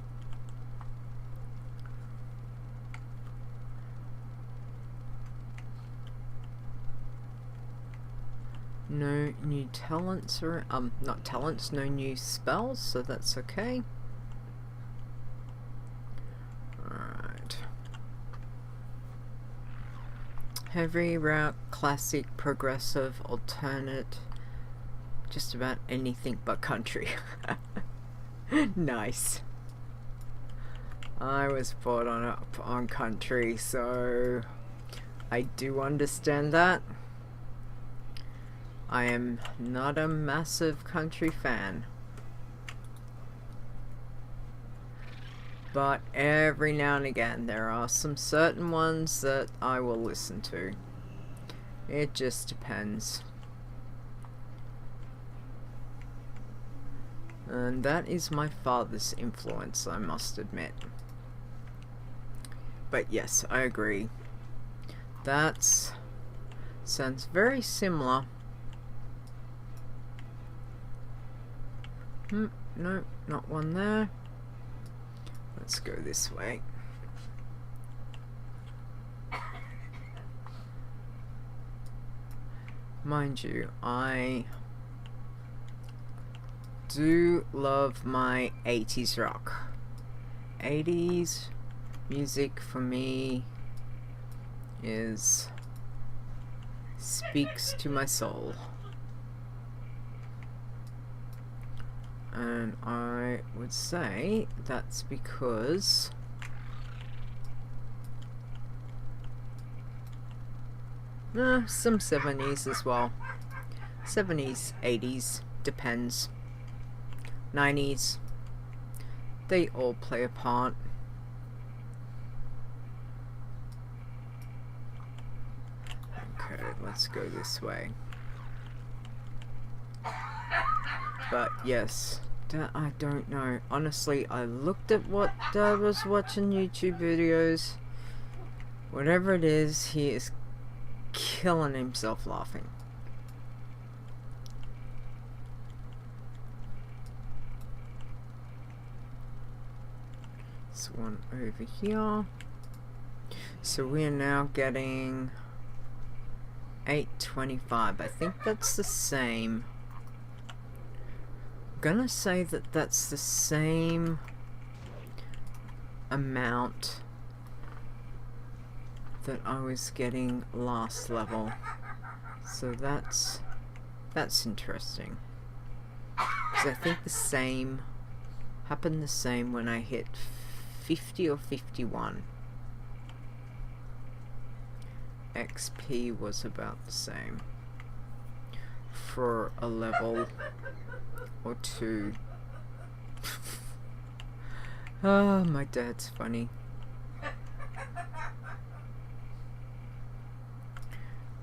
No new talents, or not talents, no new spells, so that's okay. Alright. Heavy, rock, classic, progressive, alternate, just about anything but country. Nice. I was brought up on country, so I do understand that. I am not a massive country fan, but every now and again there are some certain ones that I will listen to. It just depends. And that is my father's influence, I must admit. But yes, I agree. That sounds very similar. No, not one there. Let's go this way. Mind you, I do love my 80s rock. 80s music for me speaks to my soul. And I would say that's because some 70s as well. 70s, 80s, depends. 90s, they all play a part. Okay, let's go this way. But yes, I don't know. Honestly, I looked at what I was watching YouTube videos. Whatever it is, he is killing himself laughing. This one over here. So we are now getting 825. I think that's the same. I'm gonna say that that's the same amount that I was getting last level. So that's interesting. Because I think the same happened the same when I hit 50 or 51. XP was about the same for a level or two. Oh, my dad's funny.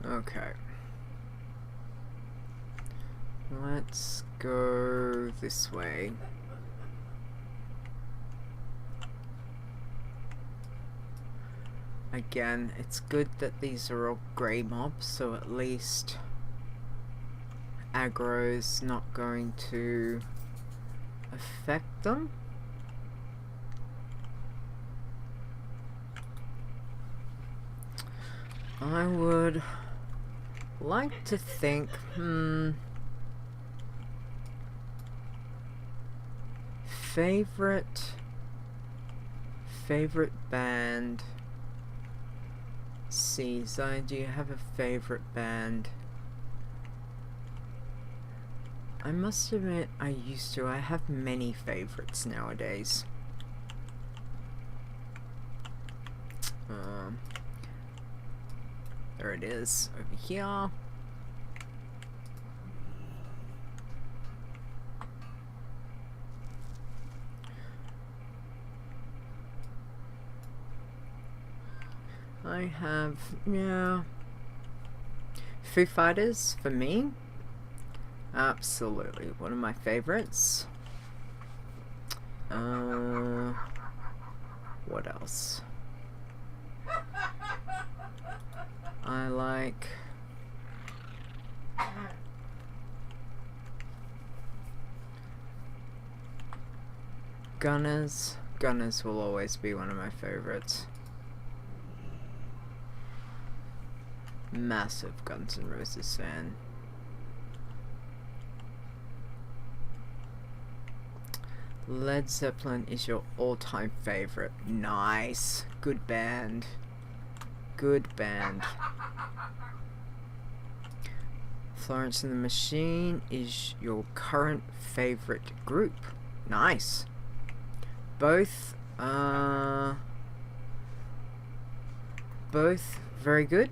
Okay. Let's go this way. Again, it's good that these are all grey mobs, so at least aggro's not going to affect them. I would like to think, favorite band. See, Zion, do you have a favorite band? I must admit, I used to. I have many favorites nowadays. There it is, over here. I have, yeah, Foo Fighters for me. Absolutely, one of my favorites. What else? I like Gunners. Gunners will always be one of my favorites. Massive Guns N' Roses fan. Led Zeppelin is your all-time favorite. Nice. Good band. Good band. Florence and the Machine is your current favorite group. Nice. Both very good.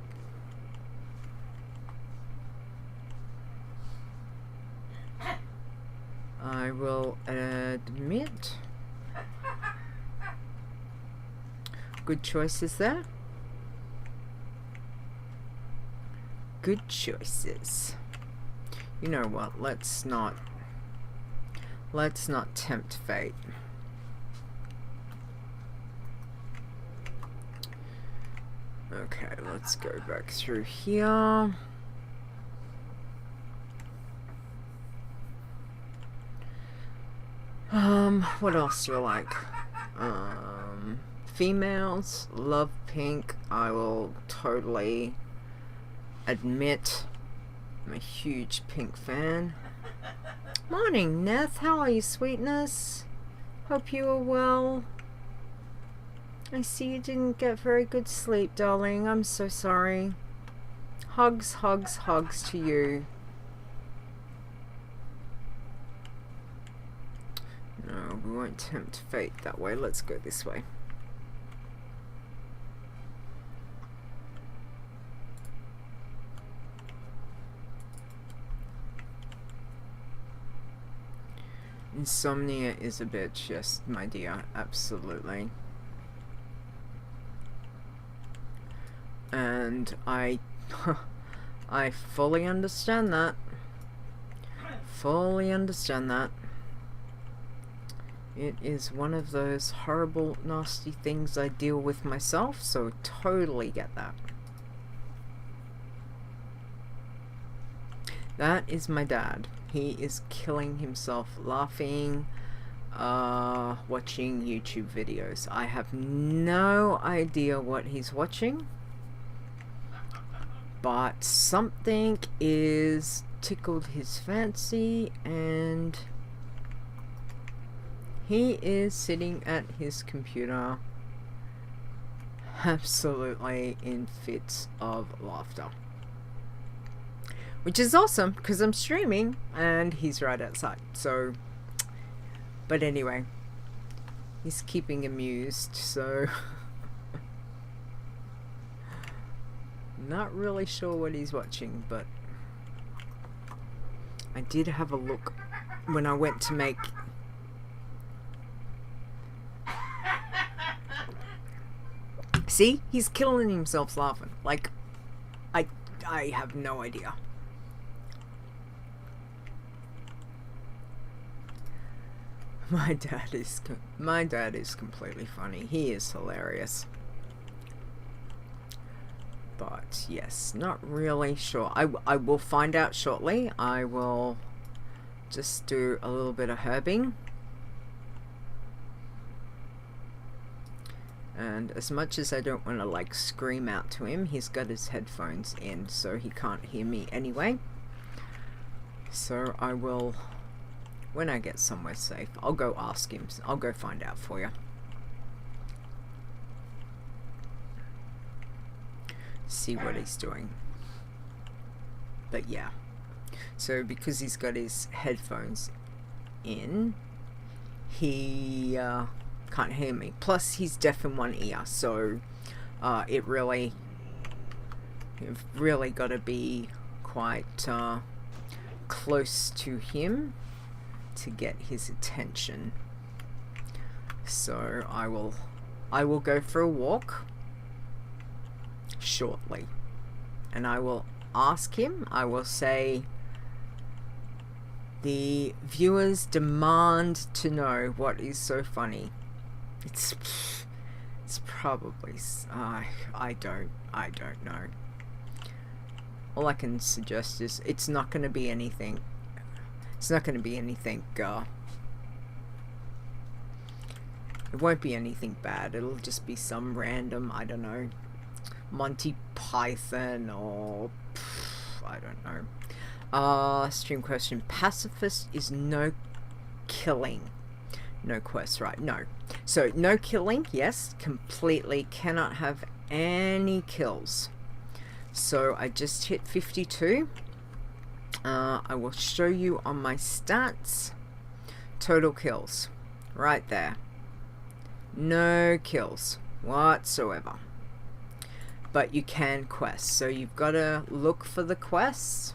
I will admit. Good choices there. Good choices. You know what? Let's not tempt fate. Okay, let's go back through here. What else do you like? Females love pink. I will totally admit I'm a huge pink fan. Morning, Neth. How are you, sweetness? Hope you are well. I see you didn't get very good sleep, darling. I'm so sorry. Hugs, hugs, hugs to you. No, we won't tempt fate that way. Let's go this way. Insomnia is a bitch, yes, my dear, absolutely. And I fully understand that. Fully understand that. It is one of those horrible, nasty things I deal with myself, so totally get that. That is my dad. He is killing himself laughing, watching YouTube videos. I have no idea what he's watching, but something is tickled his fancy and he is sitting at his computer absolutely in fits of laughter. Which is awesome, because I'm streaming, and he's right outside, so... But anyway, he's keeping amused, so... Not really sure what he's watching, but... I did have a look when I went to make... See? He's killing himself laughing. Like, I have no idea. My dad is completely funny. He is hilarious. But yes, not really sure. I will find out shortly. I will just do a little bit of herbing. And as much as I don't want to like scream out to him, he's got his headphones in, so he can't hear me anyway. So I will, when I get somewhere safe, I'll go ask him. I'll go find out for you. See what he's doing. But yeah. So because he's got his headphones in, he can't hear me. Plus he's deaf in one ear, so you've really got to be quite close to him to get his attention. So I will go for a walk shortly, and I will ask him. I will say, the viewers demand to know what is so funny. It's probably I don't know. All I can suggest is it's not going to be anything. It's not going to be anything. It won't be anything bad. It'll just be some random, I don't know, Monty Python or I don't know. Stream question: Pacifist is no killing. No quest, right? No. So no killing, yes, completely cannot have any kills. So I just hit 52. I will show you on my stats. Total kills, right there. No kills whatsoever. But you can quest, so you've got to look for the quests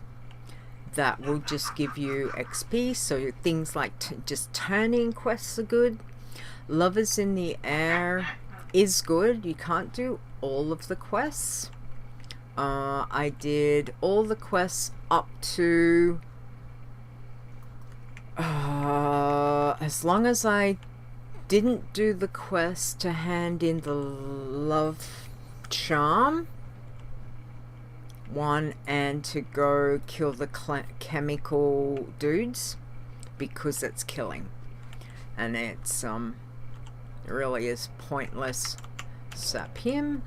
that will just give you XP. So things like just turning quests are good. Lovers in the Air is good. You can't do all of the quests. I did all the quests up to as long as I didn't do the quest to hand in the love charm one and to go kill the chemical dudes, because it's killing and it's it really is pointless. Sap him.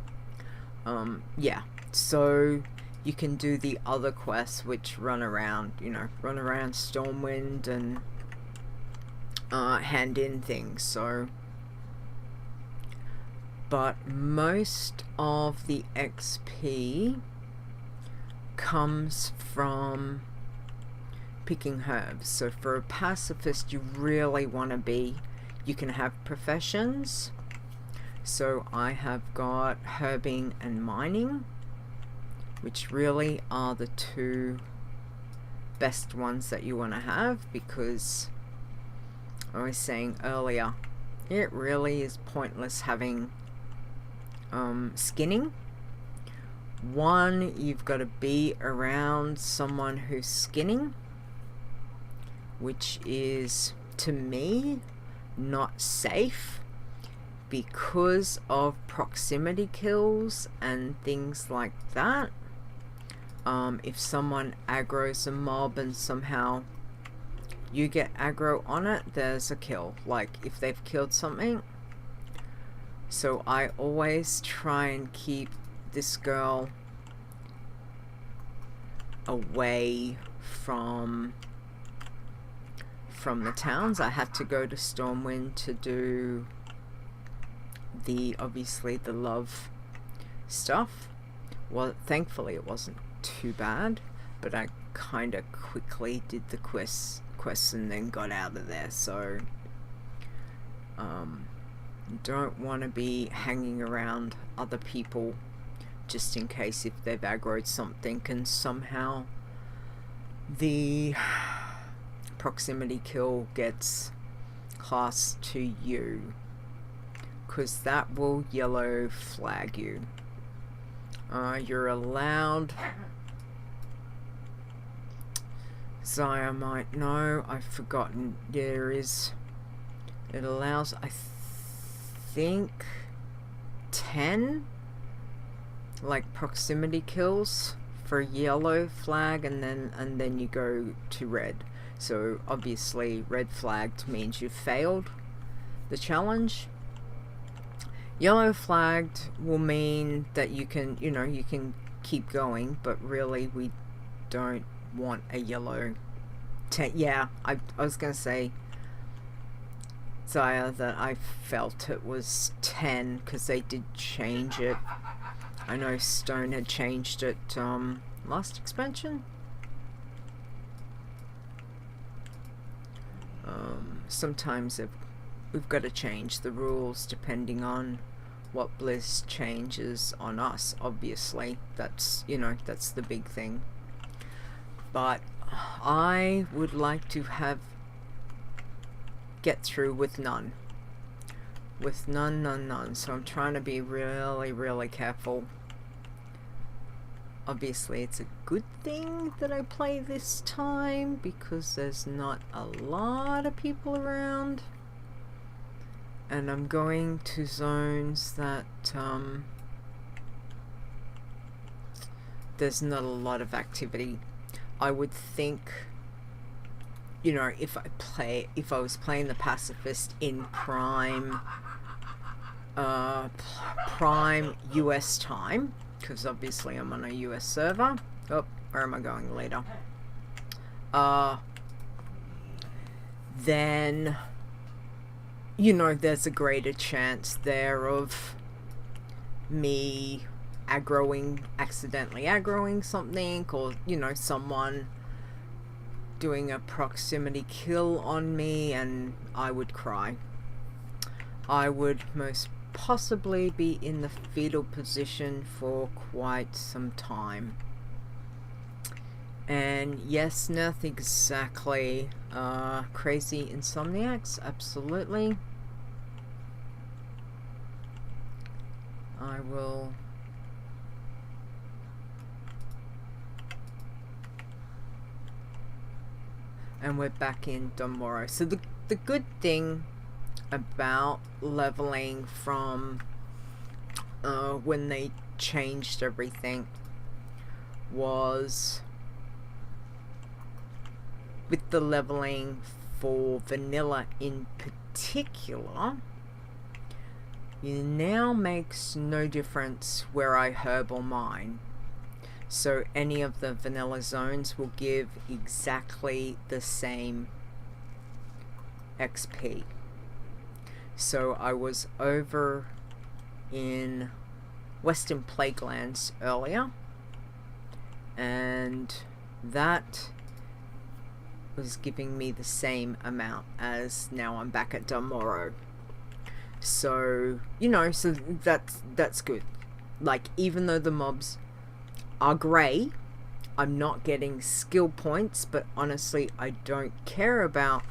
Yeah, so you can do the other quests which run around, you know, run around Stormwind and hand in things. So but most of the XP comes from picking herbs. So for a pacifist, you really want to be, you can have professions. So I have got herbing and mining, which really are the two best ones that you want to have, because I was saying earlier, it really is pointless having skinning. One, you've got to be around someone who's skinning, which is, to me, not safe because of proximity kills and things like that. If someone aggroes a mob and somehow you get aggro on it, there's a kill, like if they've killed something. So I always try and keep this girl away from the towns. I had to go to Stormwind to do the, obviously, the love stuff. Well, thankfully it wasn't too bad, but I kind of quickly did the quests and then got out of there. So don't want to be hanging around other people just in case if they've aggroed something and somehow the proximity kill gets classed to you, because that will yellow flag you. You're allowed Zyamite. No, I've forgotten. There is, it allows, I think, 10 like proximity kills for yellow flag, and then you go to red. So obviously red flagged means you've failed the challenge. Yellow flagged will mean that you can, you know, you can keep going, but really we don't want a yellow 10. Yeah, I was gonna say, Zaya, that I felt it was 10 because they did change it. I know Stone had changed it last expansion. Sometimes we've got to change the rules depending on what Blizz changes on us. Obviously, that's, you know, that's the big thing. But I would like to get through with none. With none. So I'm trying to be really careful. Obviously, it's a good thing that I play this time because there's not a lot of people around. And I'm going to zones that there's not a lot of activity. I would think, you know, if I was playing the Pacifist in prime US time, because obviously I'm on a US server. Oh, where am I going later? Then you know, there's a greater chance there of me accidentally aggroing something, or, you know, someone doing a proximity kill on me and I would cry. I would most possibly be in the fetal position for quite some time. And yes, Neth, exactly. Crazy insomniacs, absolutely. I will... And we're back in Domoro. So the good thing about leveling from when they changed everything was, with the leveling for vanilla in particular, it now makes no difference where I herb or mine. So any of the vanilla zones will give exactly the same XP. So I was over in Western Plaguelands earlier, and that was giving me the same amount as now I'm back at Domoro. So, you know, so that's good. Like, even though the mobs are grey, I'm not getting skill points, but honestly, I don't care about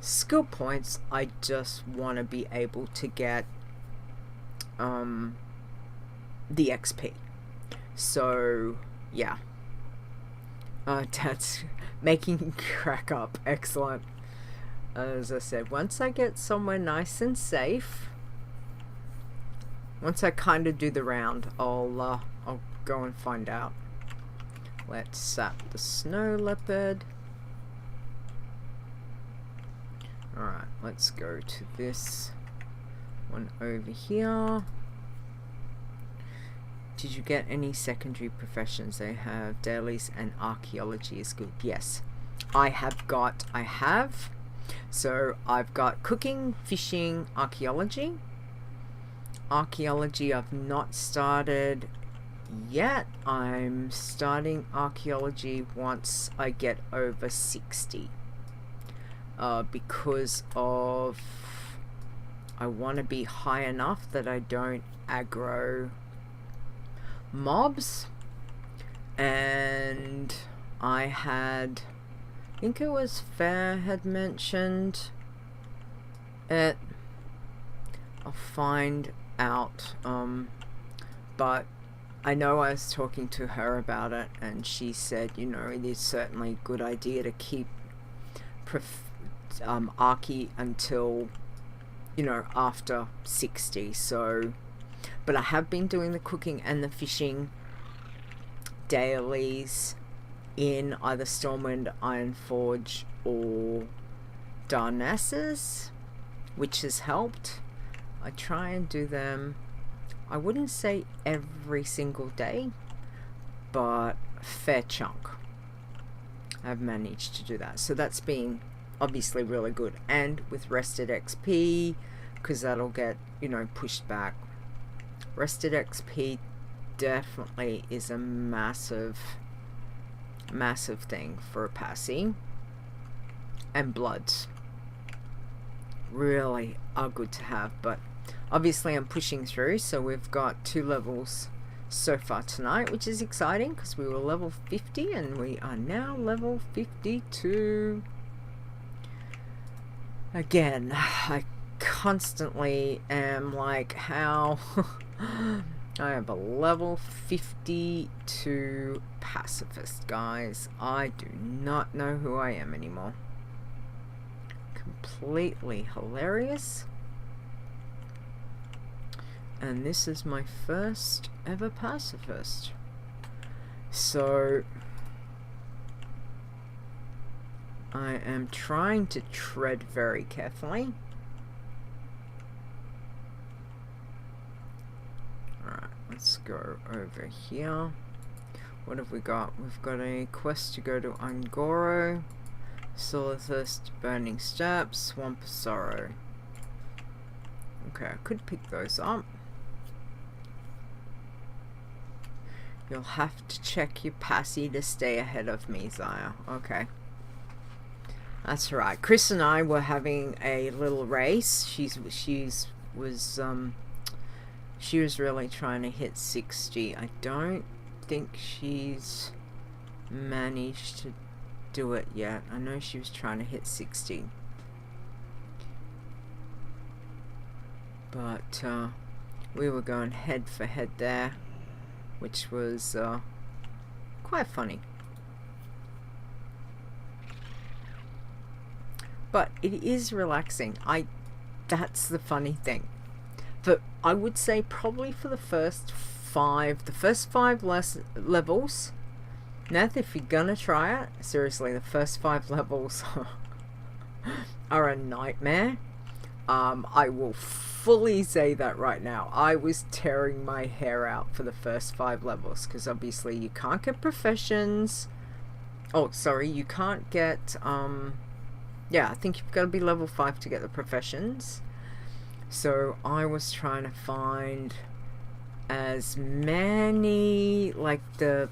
skill points. I just want to be able to get the XP. So, yeah. That's making crack up. Excellent. As I said, once I get somewhere nice and safe, once I kind of do the round, I'll go and find out. Let's sap the snow leopard. Alright, let's go to this one over here. Did you get any secondary professions? They have dailies, and archaeology is good. Yes, I have. So I've got cooking, fishing, archaeology. Archaeology I've not started yet. I'm starting archaeology once I get over 60. Because of, I want to be high enough that I don't aggro mobs. And I think it was Fair had mentioned it. I'll find out. But I know I was talking to her about it, and she said, you know, it is certainly a good idea to keep Archie until, you know, after 60. So, but I have been doing the cooking and the fishing dailies in either Stormwind, Ironforge, or Darnassus, which has helped. I try and do them, I wouldn't say every single day, but a fair chunk. I've managed to do that. So that's been obviously really good. And with rested XP, because that'll get, you know, pushed back. Rested XP definitely is a massive thing for a passy. And bloods really are good to have, but obviously I'm pushing through. So we've got 2 levels so far tonight, which is exciting because we were level 50 and we are now level 52. Again, I constantly am like, how I have a level 52 pacifist, guys. I do not know who I am anymore. Completely hilarious. And this is my first ever pacifist. So I am trying to tread very carefully. Alright, let's go over here. What have we got? We've got a quest to go to Angoro, Solar Thirst, Burning Steps, Swamp of Sorrow. Okay, I could pick those up. You'll have to check your passy to stay ahead of me, Zaya. Okay. That's right. Chris and I were having a little race. She was really trying to hit 60. I don't think she's managed to do it yet. I know she was trying to hit 60. But we were going head for head there, which was quite funny. But it is relaxing. That's the funny thing. But I would say probably for the first five levels, Nath, if you're gonna try it, seriously, the first 5 levels are a nightmare. I will fully say that right now. I was tearing my hair out for the first 5 levels, because obviously you can't get professions. Oh, sorry, you can't get, yeah, I think you've got to be level 5 to get the professions. So I was trying to find as many, like, the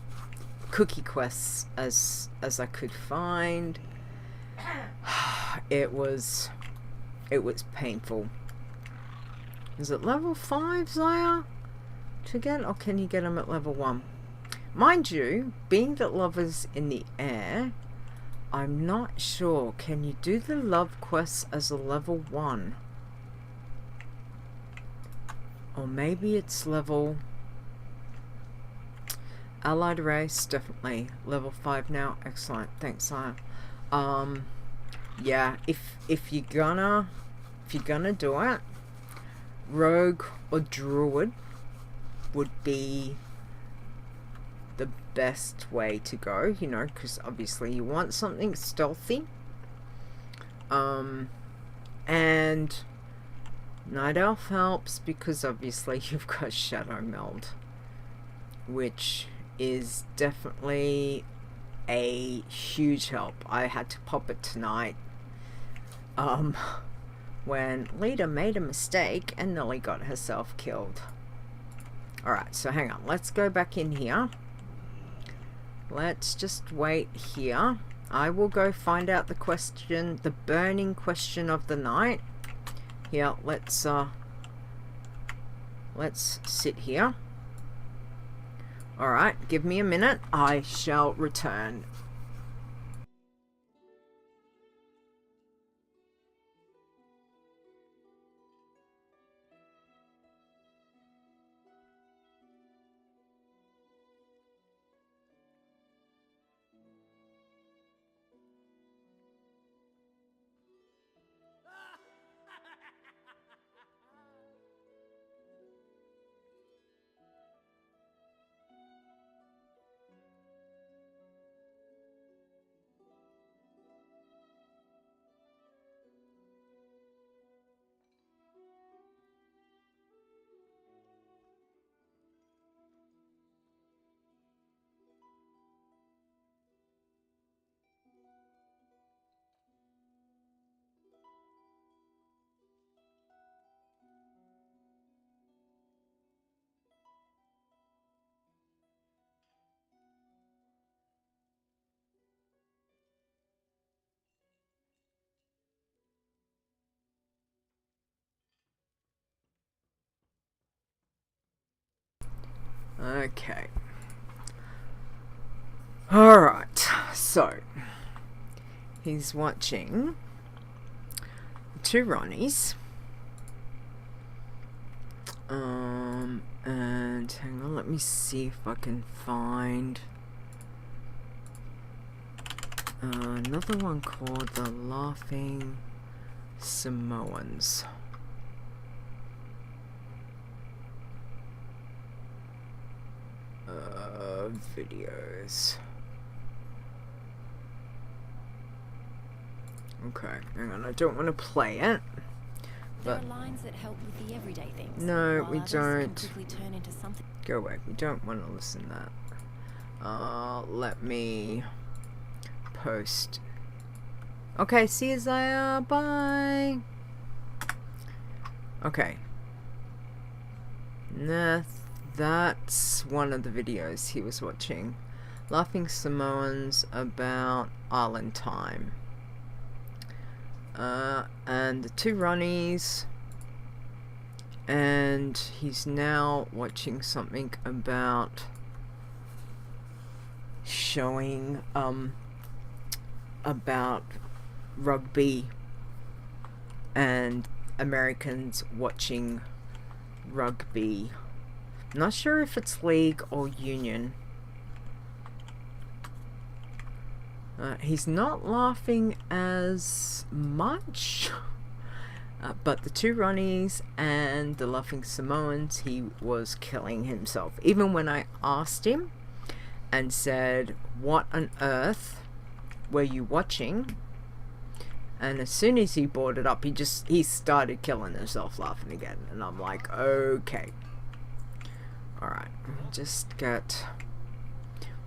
cookie quests as I could find. It was painful. Is it level 5, Zaya, to get, or can you get them at level 1? Mind you, being that love is in the air, I'm not sure. Can you do the love quests as a level 1? Or maybe it's level... Allied race, definitely. Level 5 now. Excellent. Thanks, Sire. Yeah, if you're gonna do it, rogue or druid would be the best way to go, you know, because obviously you want something stealthy. And Night Elf helps because obviously you've got Shadow Meld, which is definitely a huge help. I had to pop it tonight when Lita made a mistake and nearly got herself killed. Alright, so hang on, let's go back in here. Let's just wait here. I will go find out the question, the burning question of the night. Here, let's sit here. Alright, give me a minute. I shall return. Okay. Alright, so he's watching 2 Ronnies. And hang on, let me see if I can find another one called the Laughing Samoans. Videos. Okay, hang on, I don't want to play it. But there are lines that help with the everyday things. No, we don't. Turn into something. Go away. We don't want to listen to that. Let me post. Okay, see you, Zaya. Bye. Okay. Nah, that's one of the videos he was watching. Laughing Samoans about Island Time. And the two Ronnies. And he's now watching something about showing about rugby and Americans watching rugby. Not sure if it's league or union. He's not laughing as much. But the two Ronnies and the Laughing Samoans, he was killing himself. Even when I asked him and said, what on earth were you watching? And as soon as he brought it up, he started killing himself laughing again. And I'm like, okay. Alright,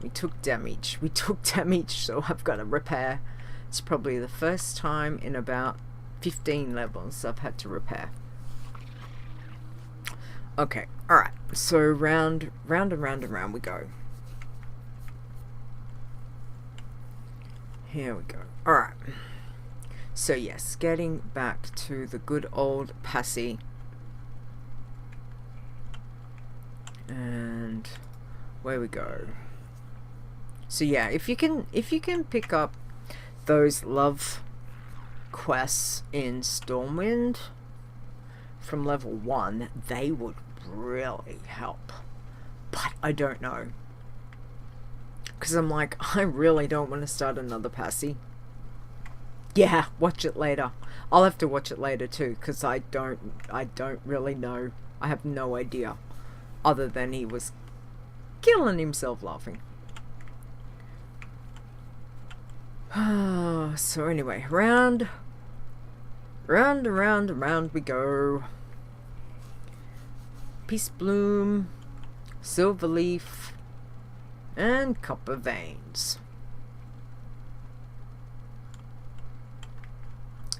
we took damage. So I've got to repair. It's probably the first time in about 15 levels I've had to repair. Okay, alright. So round and round we go. Here we go. Alright. So yes, getting back to the good old Passy. And where we go. So yeah, if you can pick up those love quests in Stormwind from level 1, they would really help. But I don't know. Because I'm like, I really don't want to start another Passy. Yeah, watch it later. I'll have to watch it later too, because I don't really know. I have no idea. Other than he was killing himself laughing. So anyway, round we go. Peace Bloom, Silverleaf, and Copper Veins.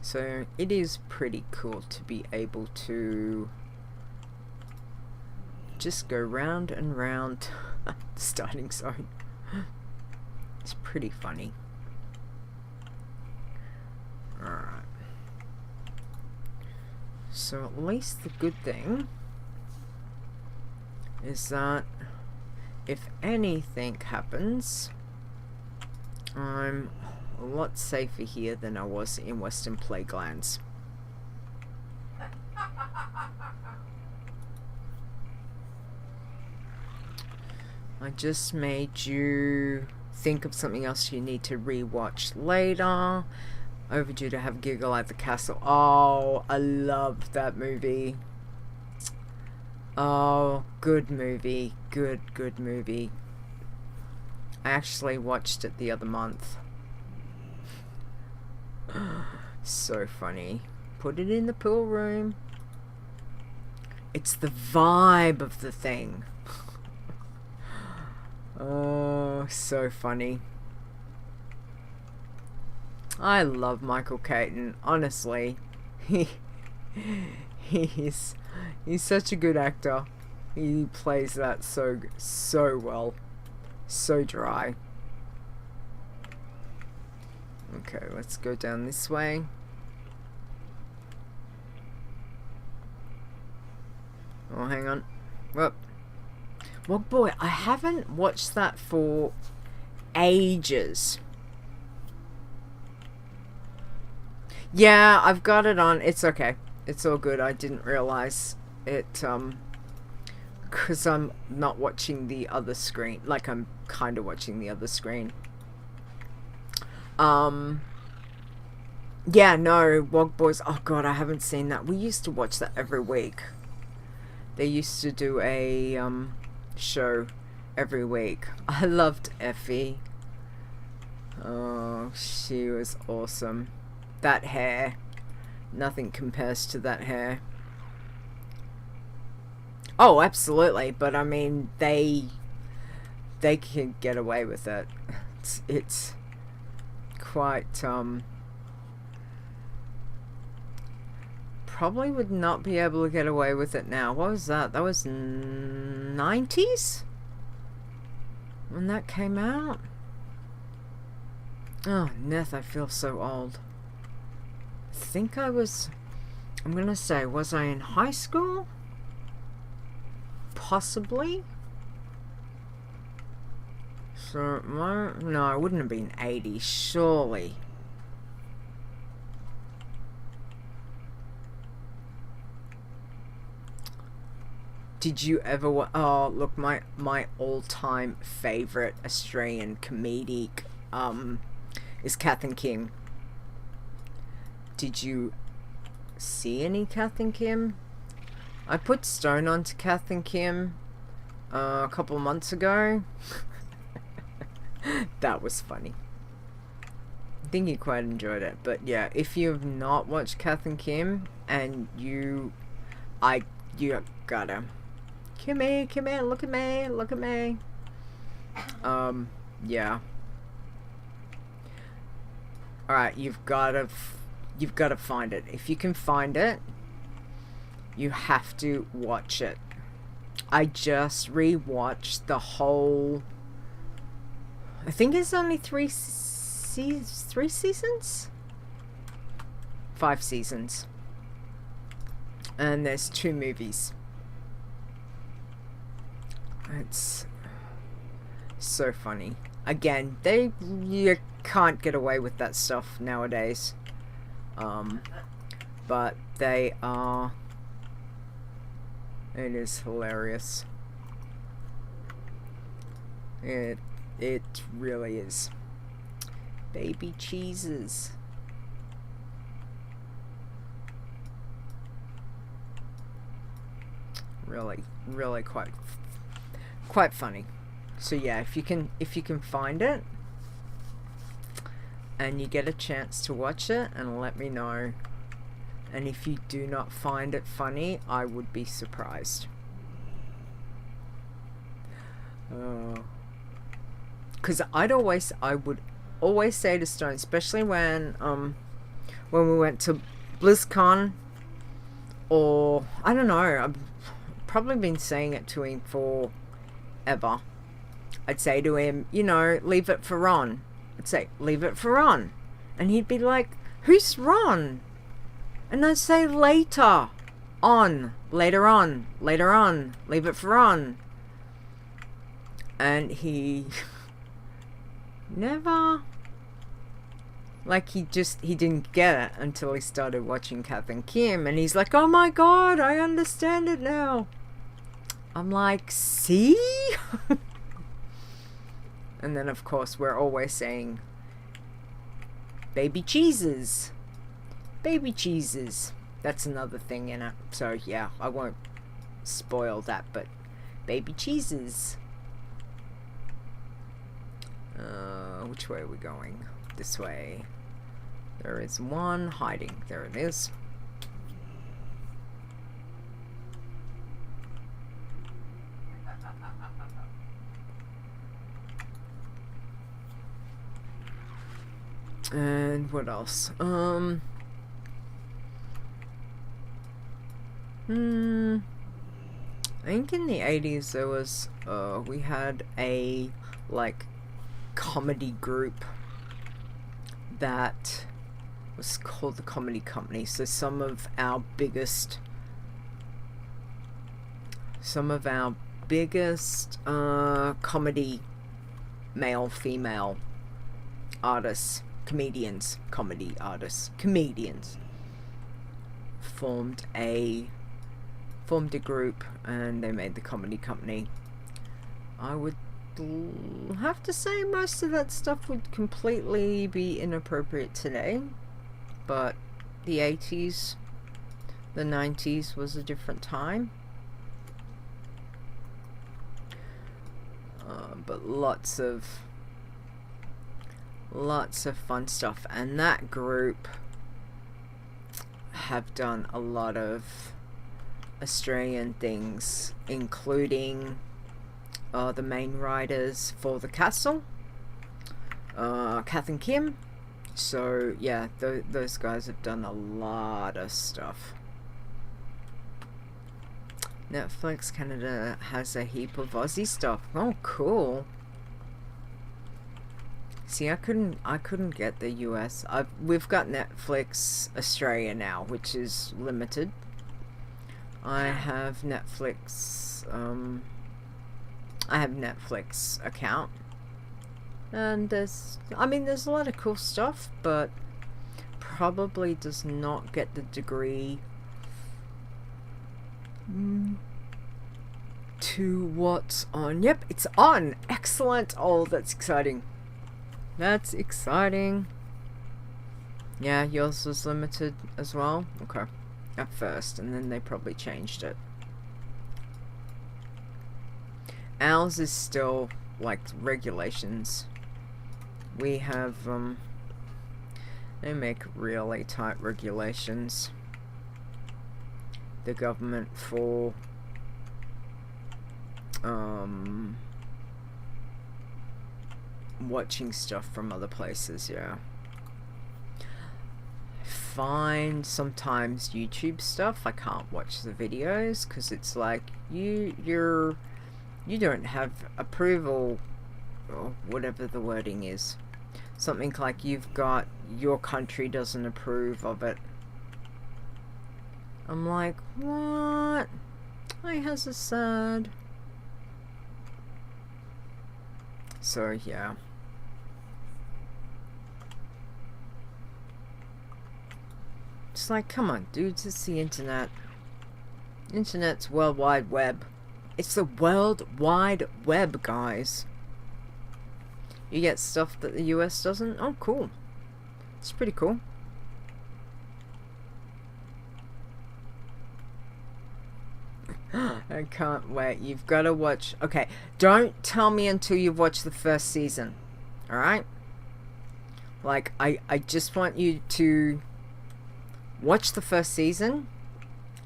So it is pretty cool to be able to just go round and round the starting zone. It's pretty funny. Alright. So at least the good thing is that if anything happens, I'm a lot safer here than I was in Western Plaguelands. I just made you think of something else you need to rewatch later. Overdue to have Giggle at the Castle. Oh, I love that movie. Oh, good movie. Good movie. I actually watched it the other month. So funny. Put it in the pool room. It's the vibe of the thing. Oh, so funny. I love Michael Caton. Honestly, he's such a good actor. He plays that so well, so dry. Okay, let's go down this way. Oh, hang on. Whoop. Well, boy, I haven't watched that for ages. Yeah, I've got it on. It's okay. It's all good. I didn't realize it, because I'm not watching the other screen. Like, I'm kind of watching the other screen. Yeah, no, Wog Boys. Oh, God, I haven't seen that. We used to watch that every week. They used to do a, show every week. I loved Effie. Oh, she was awesome. That hair. Nothing compares to that hair. Oh, absolutely. But I mean, they can get away with it. It's quite probably would not be able to get away with it now. What was that? That was 90s? When that came out? Oh, Neth, I feel so old. I think I was... I'm gonna say, was I in high school? Possibly? So, no, it wouldn't have been 80, surely. Did you ever oh, look, my all-time favorite Australian comedic, is Kath and Kim. Did you see any Kath and Kim? I put Stone onto Kath and Kim a couple months ago. That was funny. I think you quite enjoyed it. But yeah, if you have not watched Kath and Kim and you gotta. Kimmy, look at me. Yeah. Alright, you've gotta find it. If you can find it, you have to watch it. I just rewatched the whole... I think it's only 3 seasons? 5 seasons. And there's 2 movies. It's so funny. Again, you can't get away with that stuff nowadays. But they are... It is hilarious. It really is. Baby cheeses. Really quite funny. So yeah, if you can find it and you get a chance to watch it, and let me know. And if you do not find it funny, I would be surprised. Because I would always say to Stone, especially when we went to BlizzCon, or I don't know, I've probably been saying it to him forever. I'd say to him, you know, leave it for Ron. I'd say, leave it for Ron. And he'd be like, who's Ron? And I'd say, later on, later on, leave it for Ron. And he never, like, he didn't get it until he started watching Kath and Kim, and he's like, oh my god, I understand it now. I'm like, see? And then of course we're always saying baby cheeses. That's another thing in it. So yeah, I won't spoil that, but baby cheeses. Which way are we going? This way. There is one hiding. There it is. And what else? I think in the 80s there was, we had a, like, comedy group that was called the Comedy Company. So some of our biggest comedy male, female artists, comedians formed a group, and they made the Comedy Company. I would have to say most of that stuff would completely be inappropriate today, but the 80s, the 90s was a different time. But lots of fun stuff, and that group have done a lot of Australian things, including the main writers for The Castle, Kath and Kim. So yeah, those guys have done a lot of stuff. Netflix Canada has a heap of Aussie stuff. Oh, cool. See, I couldn't get the US. We've got Netflix Australia now, which is limited. I have Netflix. I have Netflix account, and there's a lot of cool stuff, but probably does not get the degree to what's on. Yep, it's on. Excellent. Oh, that's exciting. That's exciting. Yeah, yours was limited as well? Okay. At first, and then they probably changed it. Ours is still, like, regulations. We have, they make really tight regulations. The government for, watching stuff from other places, yeah. Fine, sometimes YouTube stuff, I can't watch the videos, because it's like, you don't have approval, or whatever the wording is. Something like you've got, your country doesn't approve of it. I'm like, what? I has a sad. So, yeah. It's like, come on, dudes, it's the internet. Internet's World Wide Web. It's the World Wide Web, guys. You get stuff that the US doesn't? Oh, cool. It's pretty cool. I can't wait. You've got to watch. Okay, don't tell me until you've watched the first season. Alright? Like, I just want you to watch the first season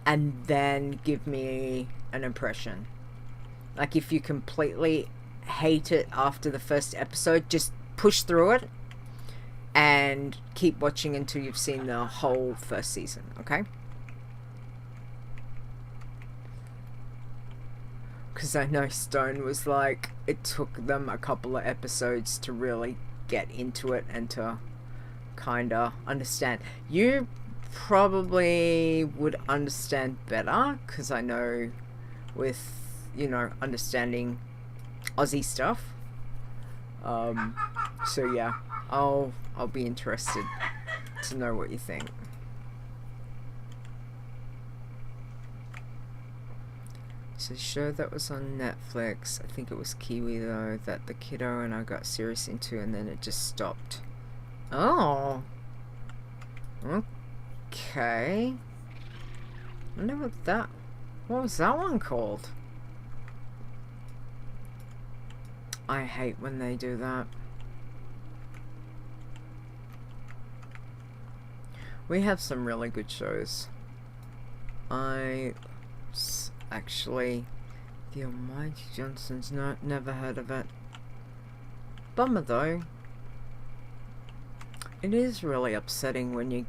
and then give me an impression. Like, if you completely hate it after the first episode, just push through it and keep watching until you've seen the whole first season, okay? Because I know Stone was like, it took them a couple of episodes to really get into it and to kinda understand. You probably would understand better, because I know with, you know, understanding Aussie stuff. So yeah, I'll be interested to know what you think. So show that was on Netflix, I think it was Kiwi though, that the kiddo and I got serious into, and then it just stopped. Oh, okay. I wonder what was that one called? I hate when they do that. We have some really good shows. Actually, The Almighty Johnson's never heard of it. Bummer though. It is really upsetting when you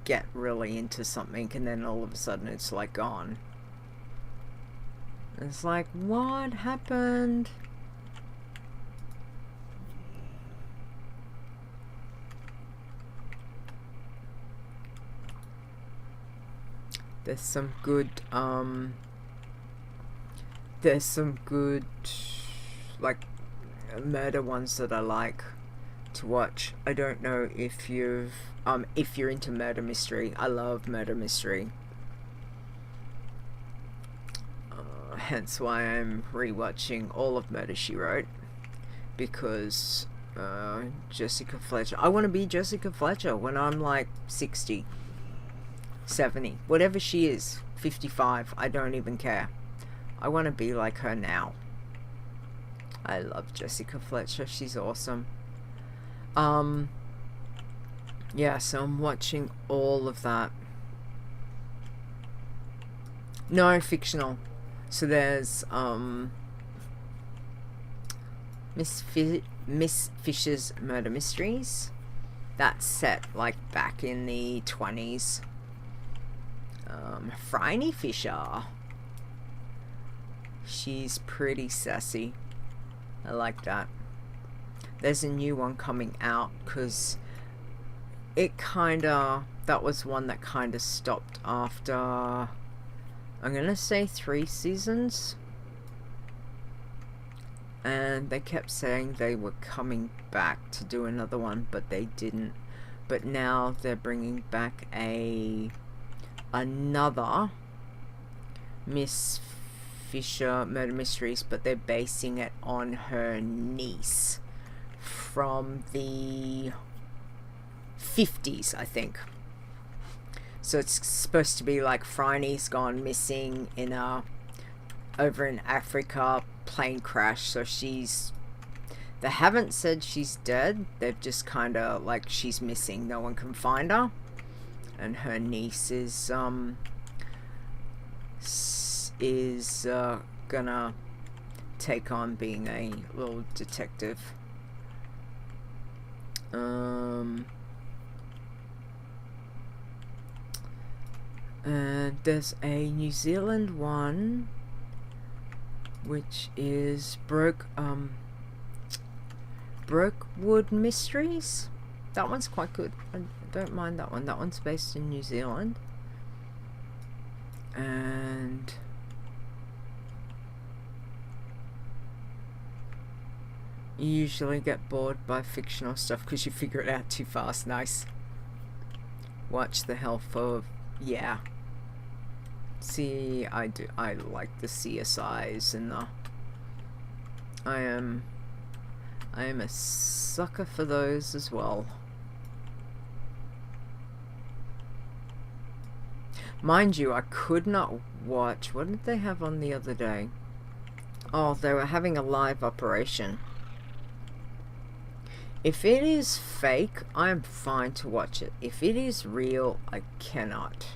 get really into something and then all of a sudden it's like gone. It's like, what happened? There's some good, like, murder ones that I like to watch. I don't know if you're into murder mystery. I love murder mystery. Hence why I'm rewatching all of Murder, She Wrote, because Jessica Fletcher. I want to be Jessica Fletcher when I'm like 60. 70, whatever she is, 55, I don't even care. I want to be like her now. I love Jessica Fletcher, she's awesome. Yeah, so I'm watching all of that. No, fictional. So there's Miss Fisher's Murder Mysteries. That's set like back in the 20s. Phryne Fisher. She's pretty sassy. I like that. There's a new one coming out because it kinda, that was one that kinda stopped after, I'm gonna say 3 seasons. And they kept saying they were coming back to do another one, but they didn't. But now they're bringing back another Miss Fisher Murder Mysteries, but they're basing it on her niece from the 50s, I think. So it's supposed to be like Phryne's gone missing in over in Africa, plane crash. So they haven't said she's dead. They've just kind of like she's missing. No one can find her, and her niece is gonna take on being a little detective. And there's a New Zealand one which is Brokewood Mysteries. That one's quite good. I don't mind that one. That one's based in New Zealand. And you usually get bored by fictional stuff because you figure it out too fast. Nice. Watch the health of, yeah. See, I like the CSIs and I am a sucker for those as well. Mind you, I could not watch, what did they have on the other day? Oh, they were having a live operation. If it is fake, I'm fine to watch it. If it is real, I cannot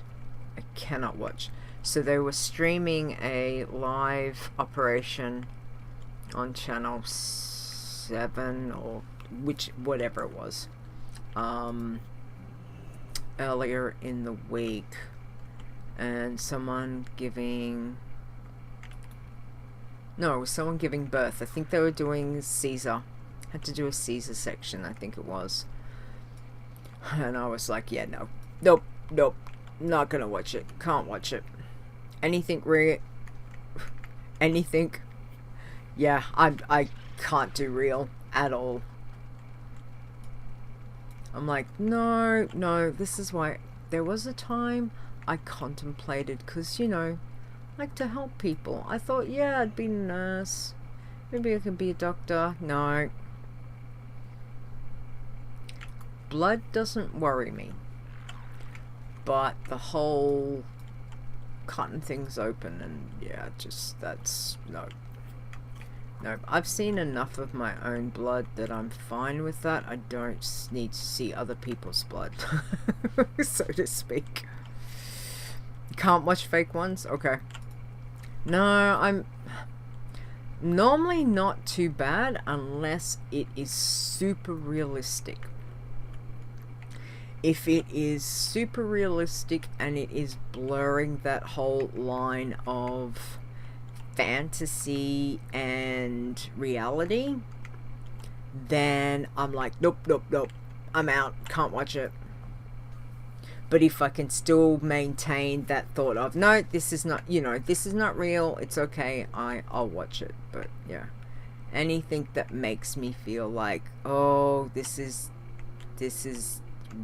watch. So they were streaming a live operation on channel 7 or whatever it was, earlier in the week, and someone giving birth. I think they were doing Caesar. Had to do a Caesar section, I think it was. And I was like, yeah, nope, not gonna watch it. Can't watch it. Anything, yeah, I can't do real at all. I'm like, no, this is why. There was a time I contemplated, because, you know, I like to help people. I thought, yeah, I'd be a nurse. Maybe I could be a doctor. No. Blood doesn't worry me. But the whole cutting things open and, yeah, just, that's, no. I've seen enough of my own blood that I'm fine with that. I don't need to see other people's blood, so to speak. Can't watch fake ones? Okay. No, I'm normally not too bad unless it is super realistic. If it is super realistic and it is blurring that whole line of fantasy and reality, then I'm like, nope, I'm out, can't watch it. But if I can still maintain that thought of, no, this is not, this is not real, it's okay, I'll watch it. But yeah, anything that makes me feel like, oh, this is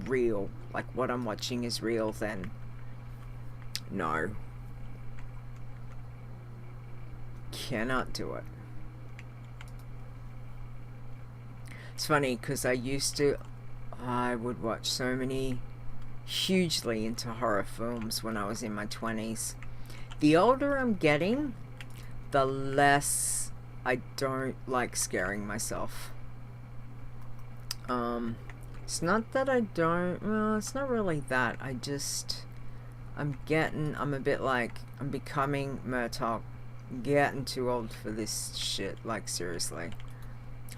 real, like what I'm watching is real, then no. Cannot do it. It's funny because I would watch so many, hugely into horror films when I was in my 20s. The older I'm getting, the less I don't like scaring myself. It's not that I don't, well, it's not really that. I'm a bit like, I'm becoming Murtaugh. Getting too old for this shit, like seriously.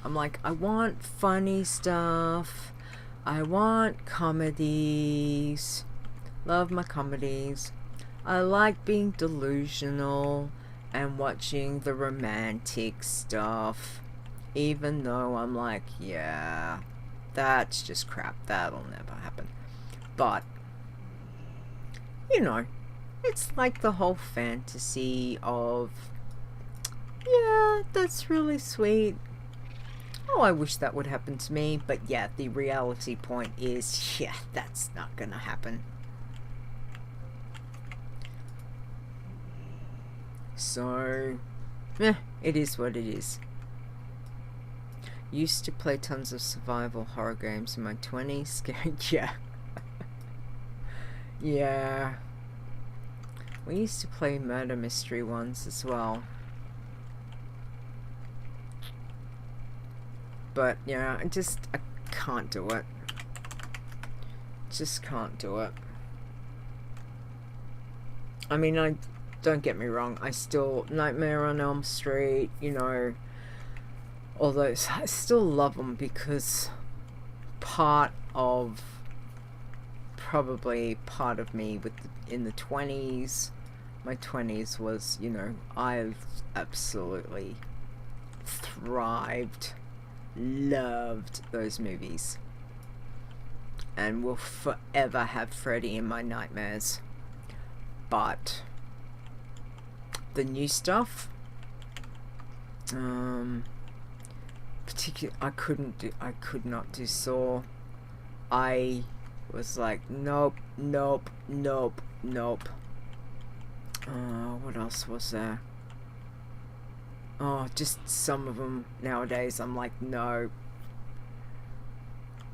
I'm like, I want funny stuff, I want comedies, love my comedies, I like being delusional and watching the romantic stuff, even though I'm like, yeah, that's just crap, that'll never happen. But, you know, it's like the whole fantasy of, yeah, that's really sweet. Oh, I wish that would happen to me. But yeah, the reality point is, yeah, that's not gonna happen. So, it is what it is. Used to play tons of survival horror games in my 20s. Yeah. Yeah. We used to play murder mystery ones as well. But yeah, I can't do it. Just can't do it. I mean, don't get me wrong, I still, Nightmare on Elm Street, you know, all those, I still love them because probably part of me in the 20s, my 20s was, you know, I absolutely thrived, loved those movies, and will forever have Freddy in my nightmares. But the new stuff, particularly, I could not do Saw. I was like, nope. What else was there? Oh, just some of them nowadays, I'm like, no.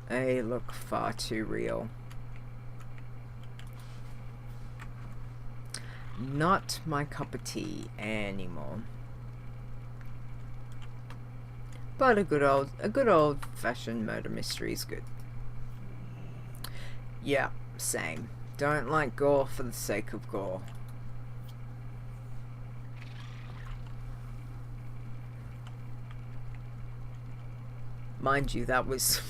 They look far too real. Not my cup of tea anymore. But a good old fashioned murder mystery is good. Yeah, same. Don't like gore for the sake of gore. Mind you, that was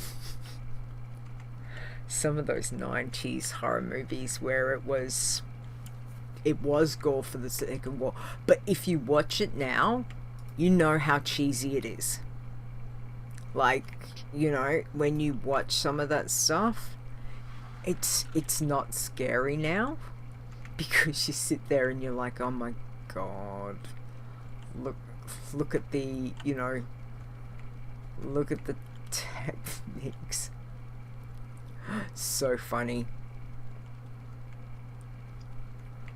some of those 90s horror movies where it was gore for the sake of gore. But if you watch it now, you know how cheesy it is. Like, you know, when you watch some of that stuff, it's not scary now, because you sit there and you're like, oh my god, look at the, you know, look at the techniques. So funny.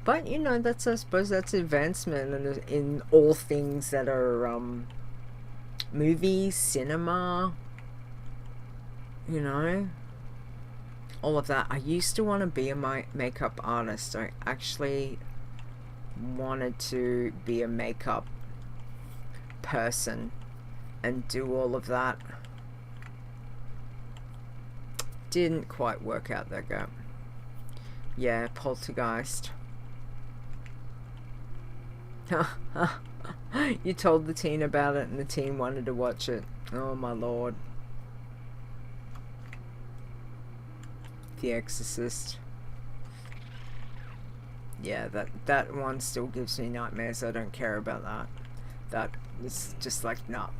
But, you know, I suppose that's advancement in all things that are, movies, cinema, you know, all of that. I used to want to be a makeup artist. I actually wanted to be a makeup person and do all of that. Didn't quite work out that good. Yeah, Poltergeist. You told the teen about it and the teen wanted to watch it. Oh my lord. The Exorcist. Yeah, that one still gives me nightmares. I don't care about that. That is just like, nah.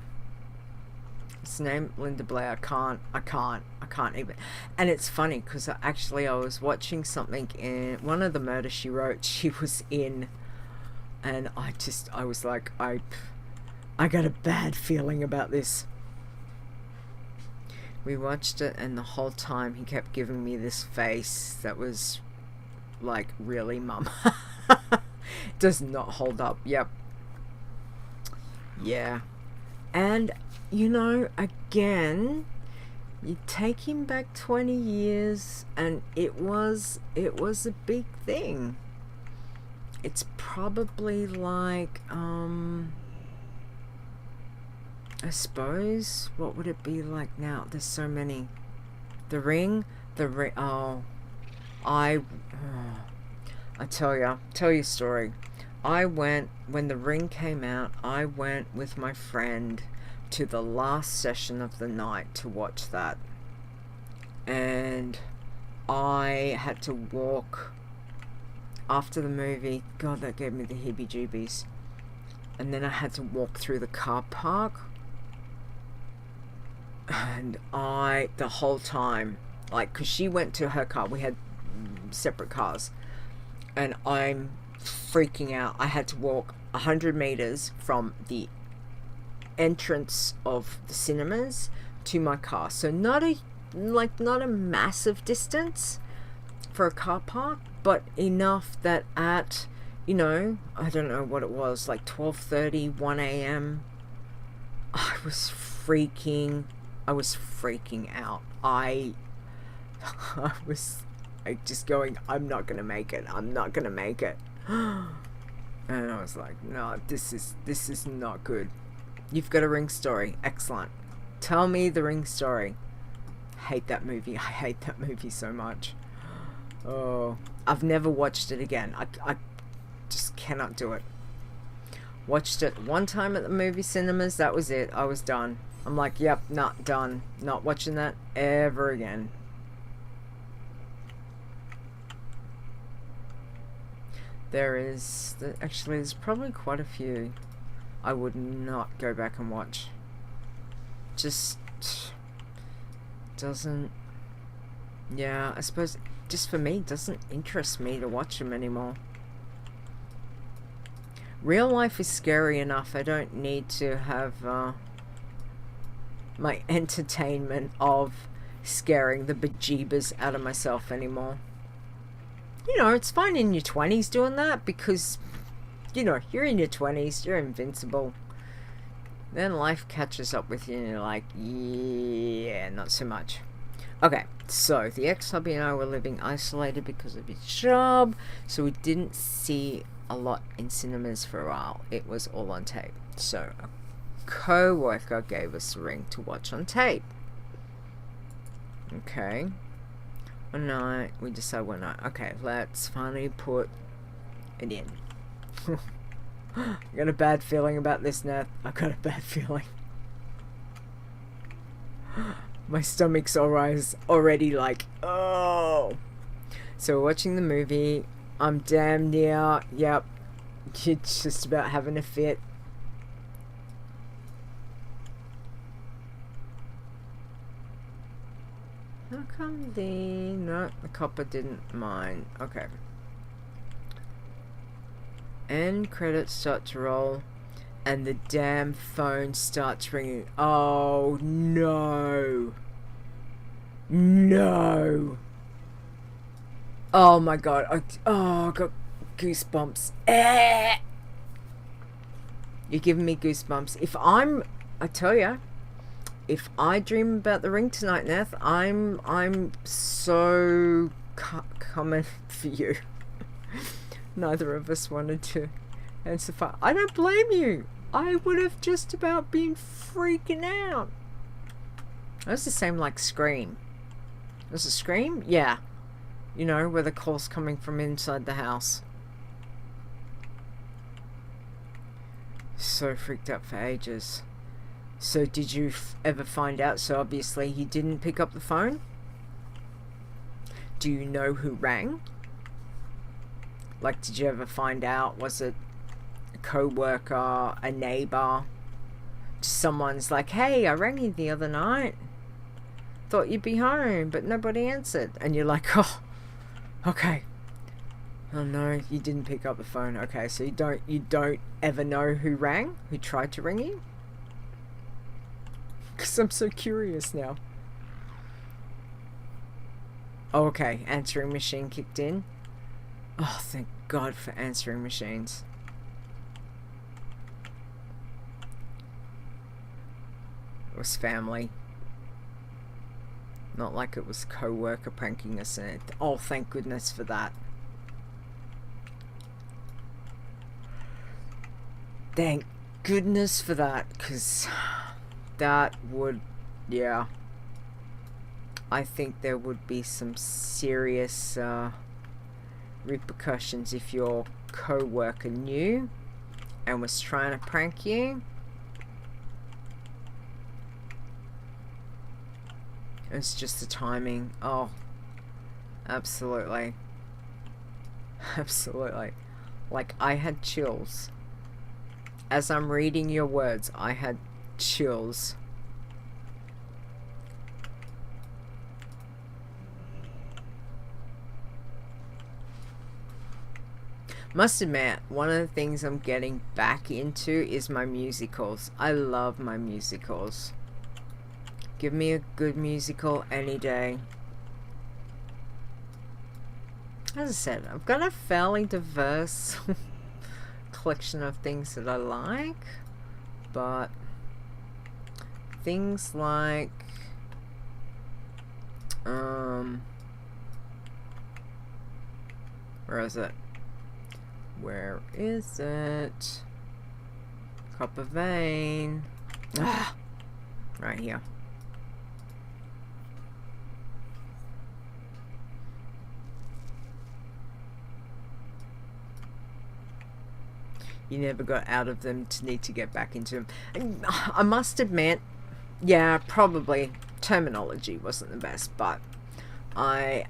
It's named Linda Blair. I can't even. And it's funny because I was watching something in one of the Murder She Wrote. She was in. And I was like, I got a bad feeling about this. We watched it, and the whole time he kept giving me this face that was like, really, mum? Does not hold up. Yep. Yeah. And, you know, again, you take him back 20 years, and it was a big thing. It's probably like, I suppose, what would it be like now? There's so many. The Ring, oh, I tell you a story. I went, when The Ring came out, I went with my friend to the last session of the night to watch that. And I had to walk after the movie. God, that gave me the heebie-jeebies. and then I had to walk through the car park. And the whole time, like, because she went to her car, we had separate cars, and I'm freaking out. I had to walk 100 meters from the entrance of the cinemas to my car. So not a massive distance for a car park, but enough that at, I don't know what it was, like 12:30, 1 a.m. I was freaking out. I was like just going, I'm not gonna make it. And I was like, no, this is not good. You've got a Ring story. Excellent. Tell me the Ring story. Hate that movie. I hate that movie so much. Oh, I've never watched it again. I just cannot do it. Watched it one time at the movie cinemas. That was it. I was done. I'm like, yep, not done. Not watching that ever again. Actually, there's probably quite a few I would not go back and watch. Just doesn't, yeah, I suppose just for me, doesn't interest me to watch them anymore. Real life is scary enough. I don't need to have my entertainment of scaring the bejeebers out of myself anymore. It's fine in your 20s doing that because, you're in your 20s, you're invincible. Then life catches up with you and you're like, yeah, not so much. Okay, so the ex-hubby and I were living isolated because of his job, so we didn't see a lot in cinemas for a while. It was all on tape. So a co-worker gave us a Ring to watch on tape. Okay. One night, we decided one night, okay, let's finally put it in. I got a bad feeling about this, Nath. I got a bad feeling. My stomach's already like, oh. So we're watching the movie. I'm damn near, yep, just about having a fit. How come the copper didn't mind? Okay. End credits start to roll and the damn phone starts ringing. Oh no. No. Oh my god. I got goosebumps. You're giving me goosebumps. I tell you, if I dream about the Ring tonight, Nath, I'm so coming for you. Neither of us wanted to answer fire. I don't blame you. I would have just about been freaking out. That was the same like Scream. Was it Scream? Yeah. Where the call's coming from inside the house. So freaked out for ages. So did you ever find out? So obviously he didn't pick up the phone. Do you know who rang? Like, did you ever find out? Was it a co-worker, a neighbor? Just someone's like, hey, I rang you the other night. Thought you'd be home, but nobody answered. And you're like, oh, okay. Oh no, you didn't pick up the phone. Okay, so you don't ever know who rang? Who tried to ring you? Because I'm so curious now. Oh, okay, answering machine kicked in. Oh, thank God for answering machines. It was family. Not like it was co-worker pranking us. Oh, thank goodness for that. Thank goodness for that, because that would, yeah. I think there would be some serious repercussions if your co-worker knew and was trying to prank you. It's just the timing. Oh, absolutely. Absolutely. Like, I had chills As I'm reading your words, I had chills. Must admit, one of the things I'm getting back into is my musicals. I love my musicals. Give me a good musical any day. As I said, I've got a fairly diverse collection of things that I like, but things like where is it? Where is it? Copper vein. Ah, right here. You never got out of them to need to get back into them. I must admit, yeah, probably terminology wasn't the best, but I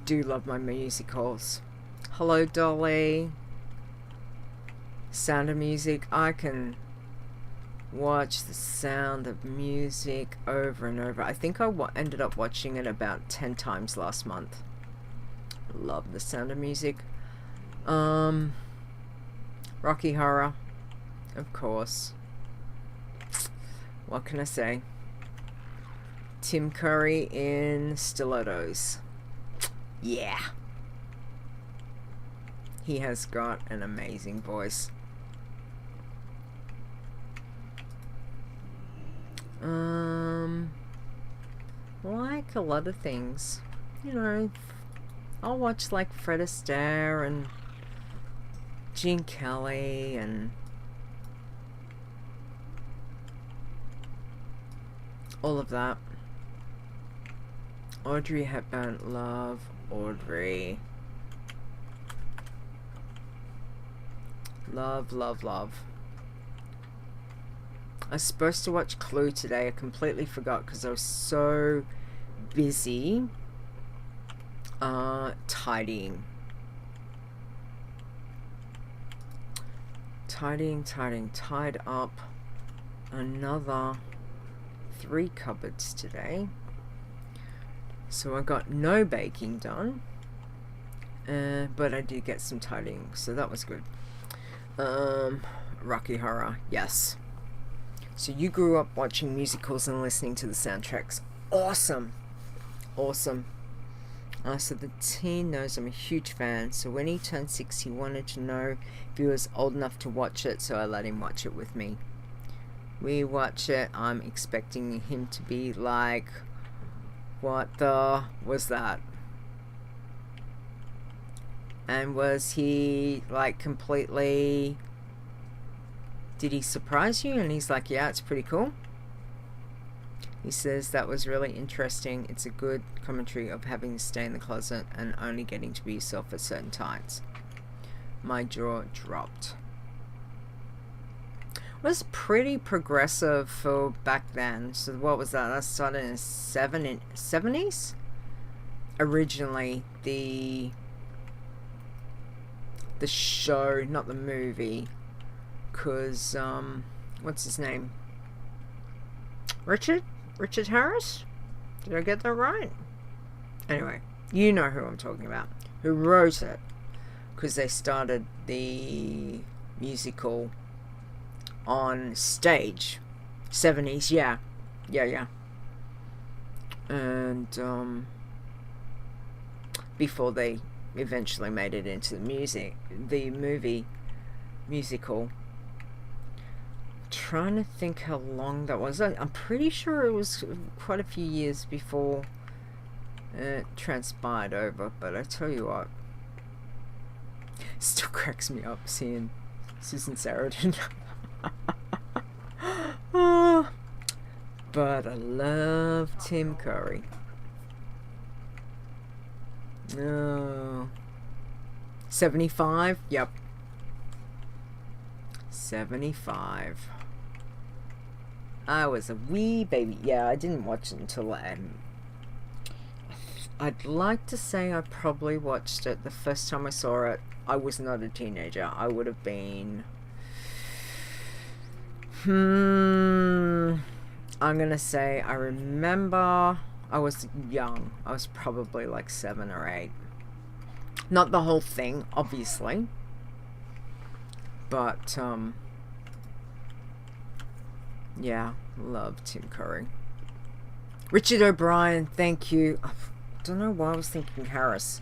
do love my musicals. Hello, Dolly. Sound of Music. I can watch The Sound of Music over and over. I think I ended up watching it about 10 times last month. Love The Sound of Music. Rocky Horror, of course. What can I say? Tim Curry in Stilettos. Yeah. He has got an amazing voice. Like a lot of things. You know, I'll watch like Fred Astaire and Gene Kelly and all of that. Audrey Hepburn, love Audrey. Love, love, love. I was supposed to watch Clue today. I completely forgot because I was so busy tidying, tied up another 3 cupboards today. So I got no baking done, but I did get some tidying, so that was good. Rocky Horror, yes. So you grew up watching musicals and listening to the soundtracks. Awesome. Awesome. So the teen knows I'm a huge fan, so when he turned 6 he wanted to know if he was old enough to watch it, so I let him watch it with me. We watch it. I'm expecting him to be like, what the was that? And was he like completely, did he surprise you? And he's like, yeah, it's pretty cool. He says that was really interesting. It's a good commentary of having to stay in the closet and only getting to be yourself at certain times. My jaw dropped. It was pretty progressive for back then. So what was that? That started in the 70s? Originally, the show, not the movie. Because, what's his name? Richard Harris? Did I get that right? Anyway, you know who I'm talking about. Who wrote it. Because they started the musical on stage. 70s, yeah. Yeah. And, before they eventually made it into the movie musical. Trying to think how long that was. I'm pretty sure it was quite a few years before it transpired over, but I tell you what, still cracks me up seeing Susan Sarandon. But I love Tim Curry. No. 75? Yep. 75. I was a wee baby. Yeah, I didn't watch it until I'd like to say I probably watched it the first time I saw it. I was not a teenager. I would have been I'm gonna say I remember I was young. I was probably like 7 or 8. Not the whole thing, obviously. But, yeah, love Tim Curry. Richard O'Brien, thank you. I don't know why I was thinking Harris.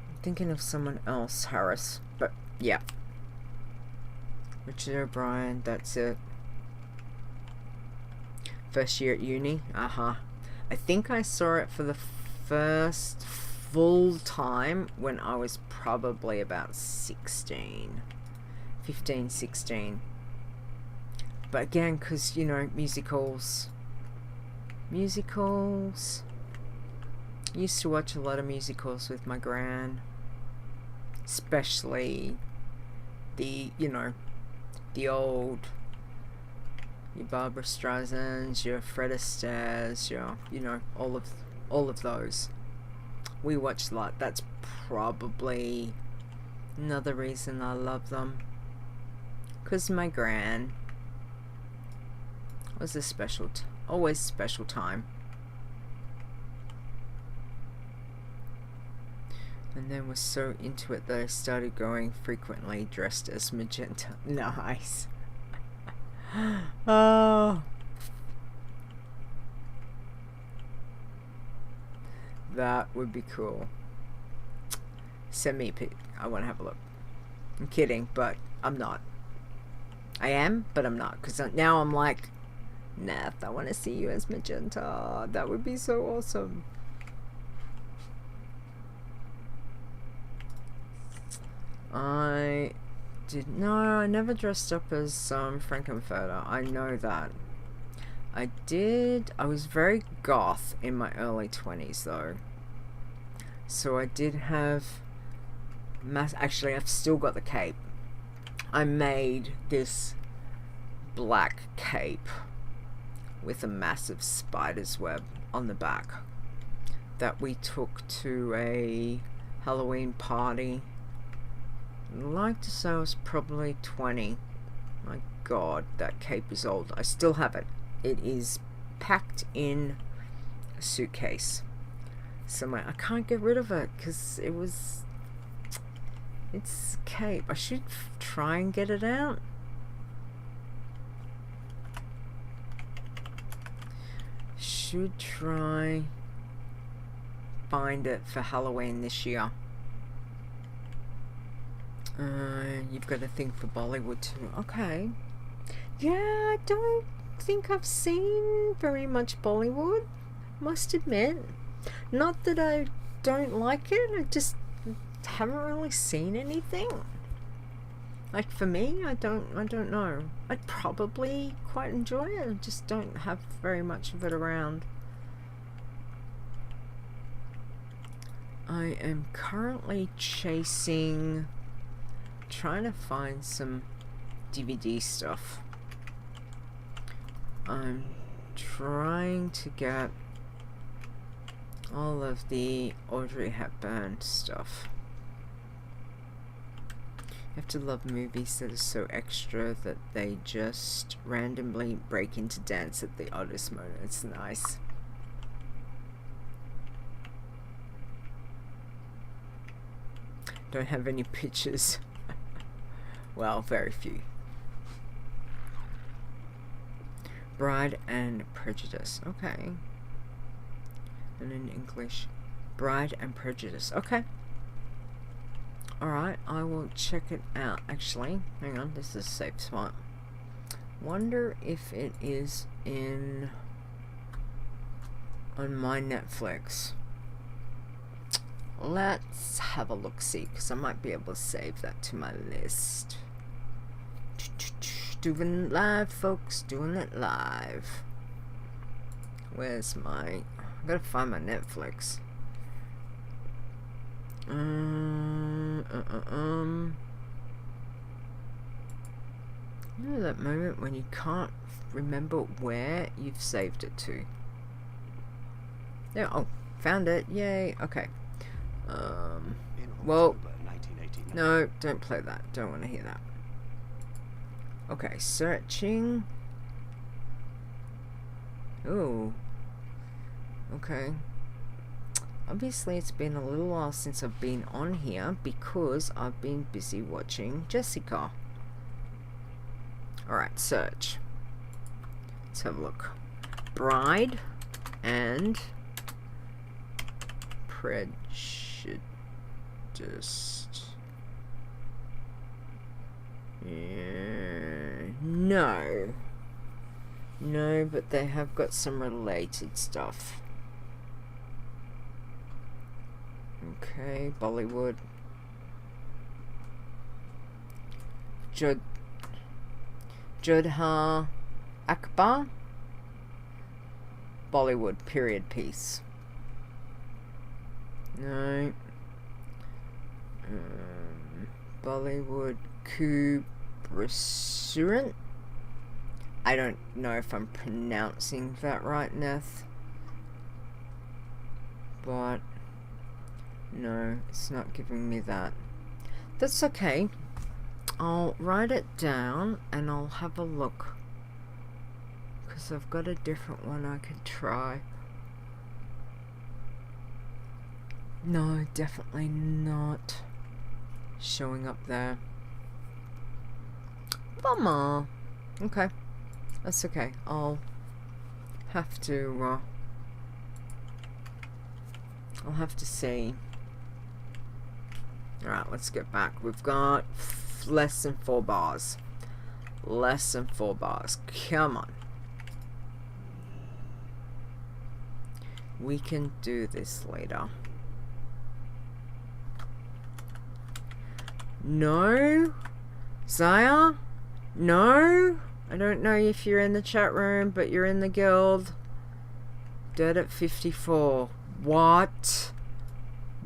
I'm thinking of someone else, Harris. But, yeah. Richard O'Brien, that's it. First year at uni. I think I saw it for the first full time when I was probably about 16. 15, 16. But again, because, you know, musicals. Used to watch a lot of musicals with my gran. Especially the, you know, the old, your Barbara Streisands, your Fred Astaire's, your, you know, all of those. We watched a lot. That's probably another reason I love them. 'Cause my gran was a special, always special time. And then was so into it that I started going frequently dressed as Magenta. Nice. Oh. That would be cool. Send me a pic. I want to have a look. I'm kidding, but I'm not. I am, but I'm not. Because now I'm like, Nath, I want to see you as Magenta. That would be so awesome. I never dressed up as Frankenfurter. I know that. I was very goth in my early 20s though. So I did have actually I've still got the cape. I made this black cape with a massive spider's web on the back that we took to a Halloween party. I'd like to say I was probably 20. My god, that cape is old. I still have it. It is packed in a suitcase somewhere. I can't get rid of it because it's a cape. I should try and get it out. Should try find it for Halloween this year. You've got a thing for Bollywood too. Okay. Yeah, I don't think I've seen very much Bollywood. Must admit. Not that I don't like it. I just haven't really seen anything. Like for me, I don't know. I'd probably quite enjoy it. I just don't have very much of it around. I am currently trying to find some DVD stuff. I'm trying to get all of the Audrey Hepburn stuff. I have to love movies that are so extra that they just randomly break into dance at the oddest moment. It's nice. Don't have any pictures. Well, very few. Bride and Prejudice. Okay. And in English, Bride and Prejudice. Okay. Alright, I will check it out. Actually, hang on, this is a safe spot. Wonder if it is on my Netflix. Let's have a look-see, because I might be able to save that to my list. Doing it live, folks. Doing it live. Where's my... I gotta find my Netflix. You know that moment when you can't remember where you've saved it to? Yeah, oh, found it. Yay. Okay. Well, no, don't play that. Don't want to hear that. Okay, searching. Ooh. Okay. Obviously, it's been a little while since I've been on here because I've been busy watching Jessica. Alright, search. Let's have a look. Bride and Prejudice. Yeah, no. No, but they have got some related stuff. Okay, Bollywood. Jodha Akbar. Bollywood period piece. No. Bollywood Kubrasuran. I don't know if I'm pronouncing that right, Neth. But no, it's not giving me that. That's okay. I'll write it down and I'll have a look. Because I've got a different one I could try. No, definitely not showing up there. Bummer. Okay. That's okay. I'll have to see. Alright, let's get back. We've got less than 4 bars. Less than 4 bars. Come on. We can do this later. No? Zaya? No? I don't know if you're in the chat room, but you're in the guild. Dead at 54. What?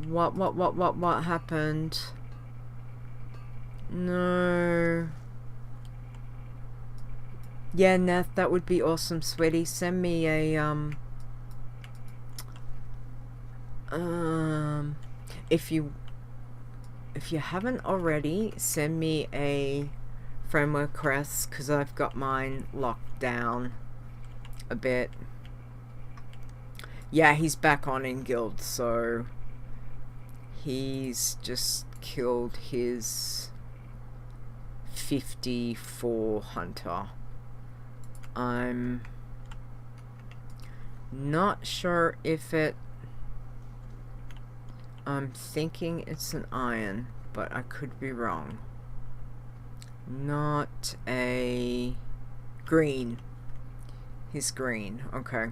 What happened? No. Yeah, Neth, that would be awesome, sweetie. Send me a, if you haven't already, send me a friend request, because I've got mine locked down a bit. Yeah, he's back on in guild, so he's just killed his 54 hunter. I'm not sure if I'm thinking it's an iron, but I could be wrong. Not a green. He's green. Okay.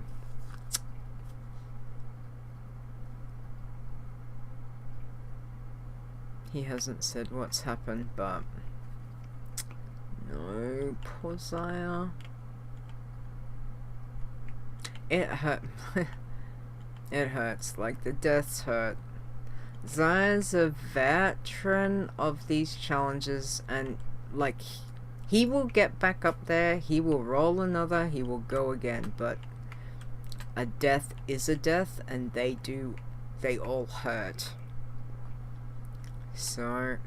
He hasn't said what's happened, but no, poor Zaya. It hurt. It hurts. Like, the deaths hurt. Zaya's a veteran of these challenges, and like, he will get back up there, he will roll another, he will go again, but a death is a death, and they all hurt. So,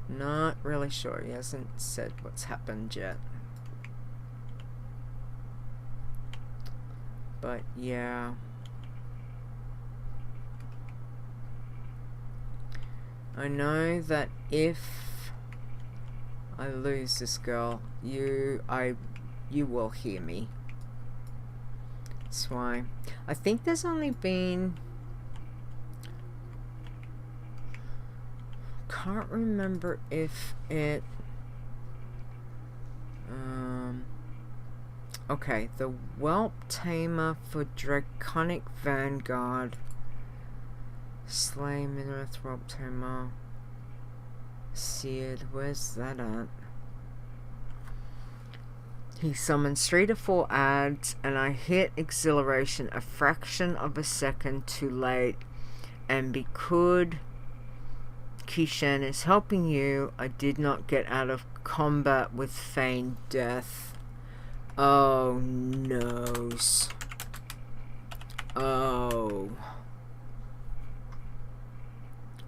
not really sure. He hasn't said what's happened yet. But yeah. I know that if I lose this girl, you will hear me. That's why. I think there's only been... Can't remember if it... Okay, the Whelp Tamer for Draconic Vanguard. Slay Minareth Whelp Tamer. Seared, where's that at? He summons 3 to 4 ads, and I hit Exhilaration a fraction of a second too late. And because Kishan is helping you, I did not get out of combat with feigned death. Oh, noes. Oh.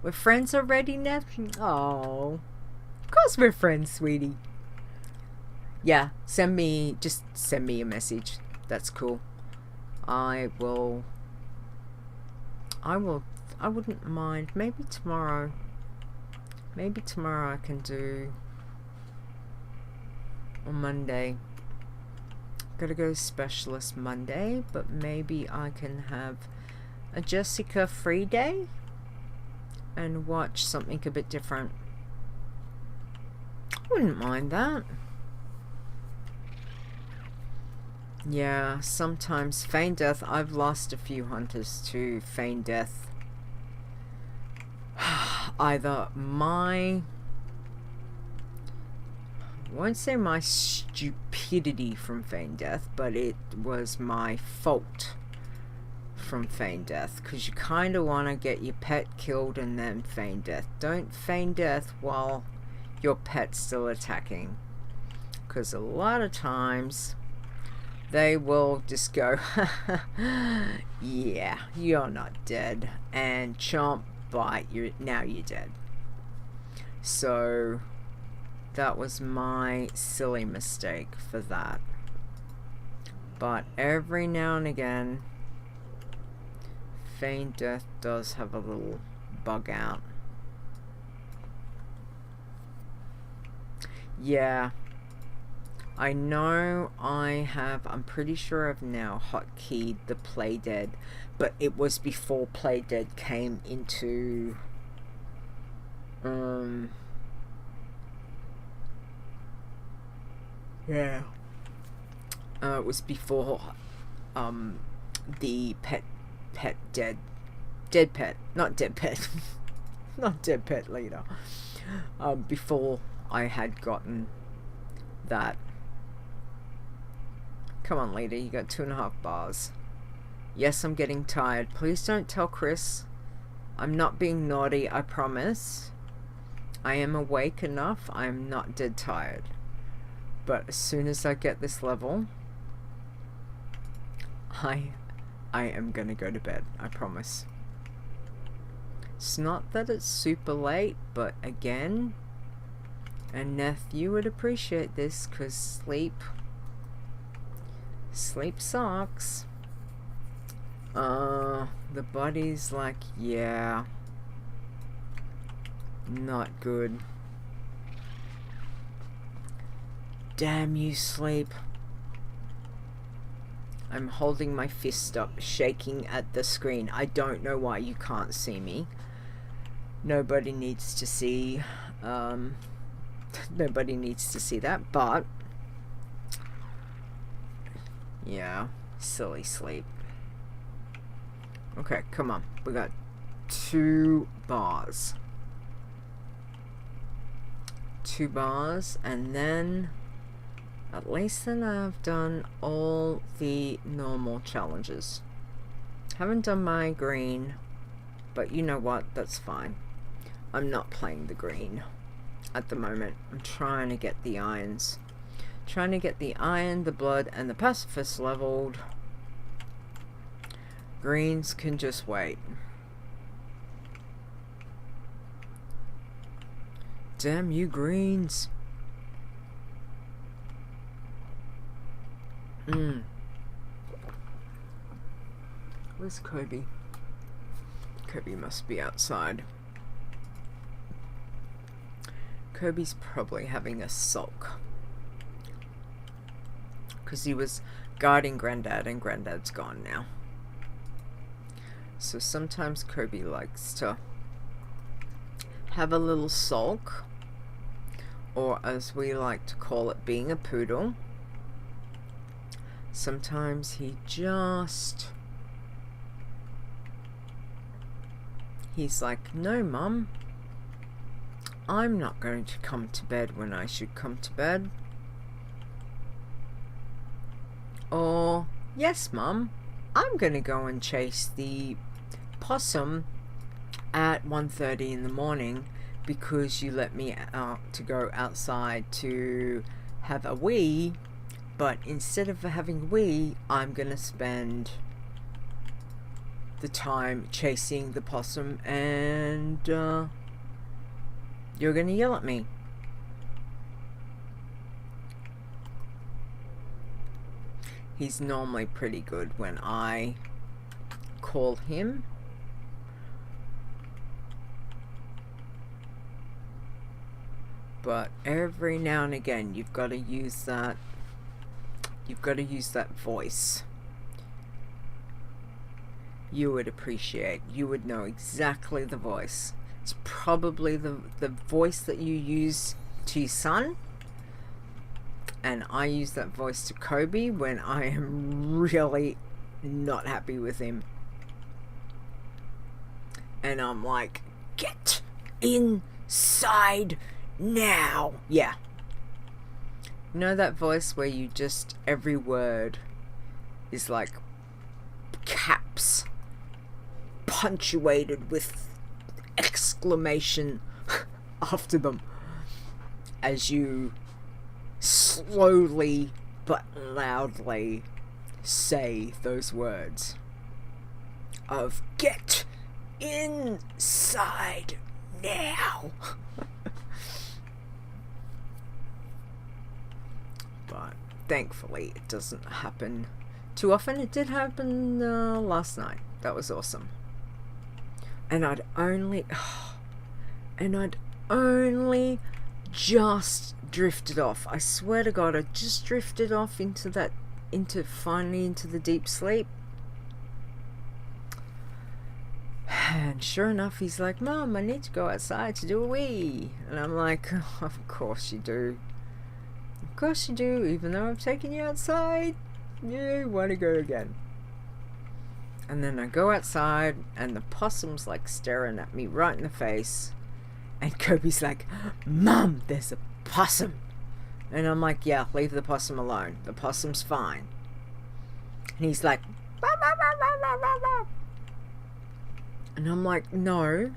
We're friends already, Neth? Oh. Of course we're friends, sweetie. Yeah, just send me a message. That's cool. I wouldn't mind. Maybe tomorrow I can do, on Monday. Gotta go specialist Monday, but maybe I can have a Jessica free day and watch something a bit different. I wouldn't mind that. Yeah, sometimes feign death. I've lost a few hunters to feign death. Either I won't say my stupidity from feign death, but it was my fault from feign death, because you kind of want to get your pet killed and then feign death. Don't feign death while your pet's still attacking, because a lot of times they will just go, yeah, you're not dead, and chomp, bite, now you're dead. So that was my silly mistake for that. But every now and again, feign death does have a little bug out. Yeah, I know I'm pretty sure I've now hotkeyed the Play Dead, but it was before Play Dead came into yeah. It was before the dead pet, not dead pet, not dead pet leader. Before I had gotten that. Come on, leader, you got 2.5 bars. Yes, I'm getting tired. Please don't tell Chris. I'm not being naughty, I promise. I am awake enough. I am not dead tired. But as soon as I get this level, I am gonna go to bed, I promise. It's not that it's super late, but again, and Neth, you would appreciate this, because sleep sucks. The body's like, yeah, not good. Damn you, sleep. I'm holding my fist up, shaking at the screen. I don't know why you can't see me. Nobody needs to see, nobody needs to see that, but yeah, silly sleep. Okay, come on. We got 2 bars. 2 bars, and then at least then I've done all the normal challenges. Haven't done my green, but you know what? That's fine. I'm not playing the green at the moment. I'm trying to get the irons. Trying to get the iron, the blood, and the pacifist leveled. Greens can just wait. Damn you, greens. Where's Kobe? Kobe must be outside. Kobe's probably having a sulk, because he was guarding Granddad, and Granddad's gone now. So sometimes Kobe likes to have a little sulk, or as we like to call it, being a poodle. Sometimes he's like, no, Mum, I'm not going to come to bed when I should come to bed. Or, yes, Mum, I'm going to go and chase the possum at 1:30 in the morning because you let me out to go outside to have a wee, but instead of having a wee, I'm going to spend the time chasing the possum, and you're going to yell at me. He's normally pretty good when I call him. But every now and again, you've got to use that. You've got to use that voice. You would appreciate. You would know exactly the voice. It's probably the voice that you use to your son. And I use that voice to Kobe when I am really not happy with him. And I'm like, get inside now. Yeah. You know that voice where you just, every word is like caps punctuated with exclamation after them as you slowly but loudly say those words of get inside now. But thankfully it doesn't happen too often. It did happen last night. That was awesome. And I'd only just drifted off. I swear to God, I just drifted off finally into the deep sleep. And sure enough, he's like, Mom, I need to go outside to do a wee. And I'm like, oh, of course you do. Of course you do, even though I've taken you outside. You want to go again. And then I go outside, and the possum's like staring at me right in the face. And Kobe's like, Mum, there's a possum. And I'm like, yeah, leave the possum alone. The possum's fine. And he's like, bah, bah, bah, bah, bah, bah, bah. And I'm like, no,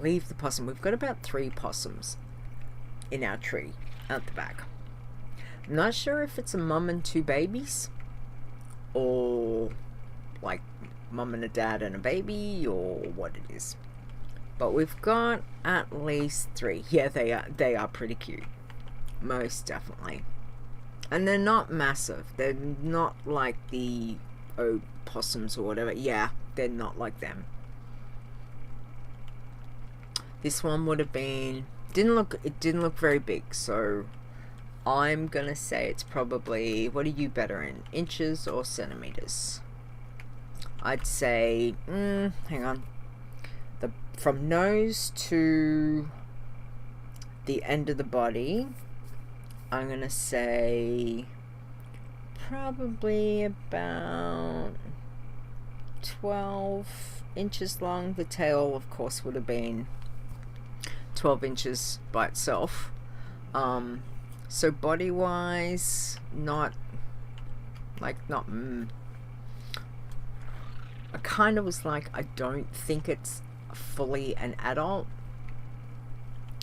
leave the possum. We've got about 3 possums in our tree at the back. I'm not sure if it's a mum and 2 babies, or like mum and a dad and a baby, or what it is. But we've got at least 3. Yeah, they are pretty cute. Most definitely. And they're not massive. They're not like the opossums or whatever. Yeah, they're not like them. This one would have been, it didn't look very big, so I'm gonna say it's probably, what are you better in, inches or centimeters? I'd say, hang on, from nose to the end of the body, I'm gonna say probably about 12 inches long. The tail, of course, would have been 12 inches by itself. So body wise, I kind of was like, I don't think it's fully an adult,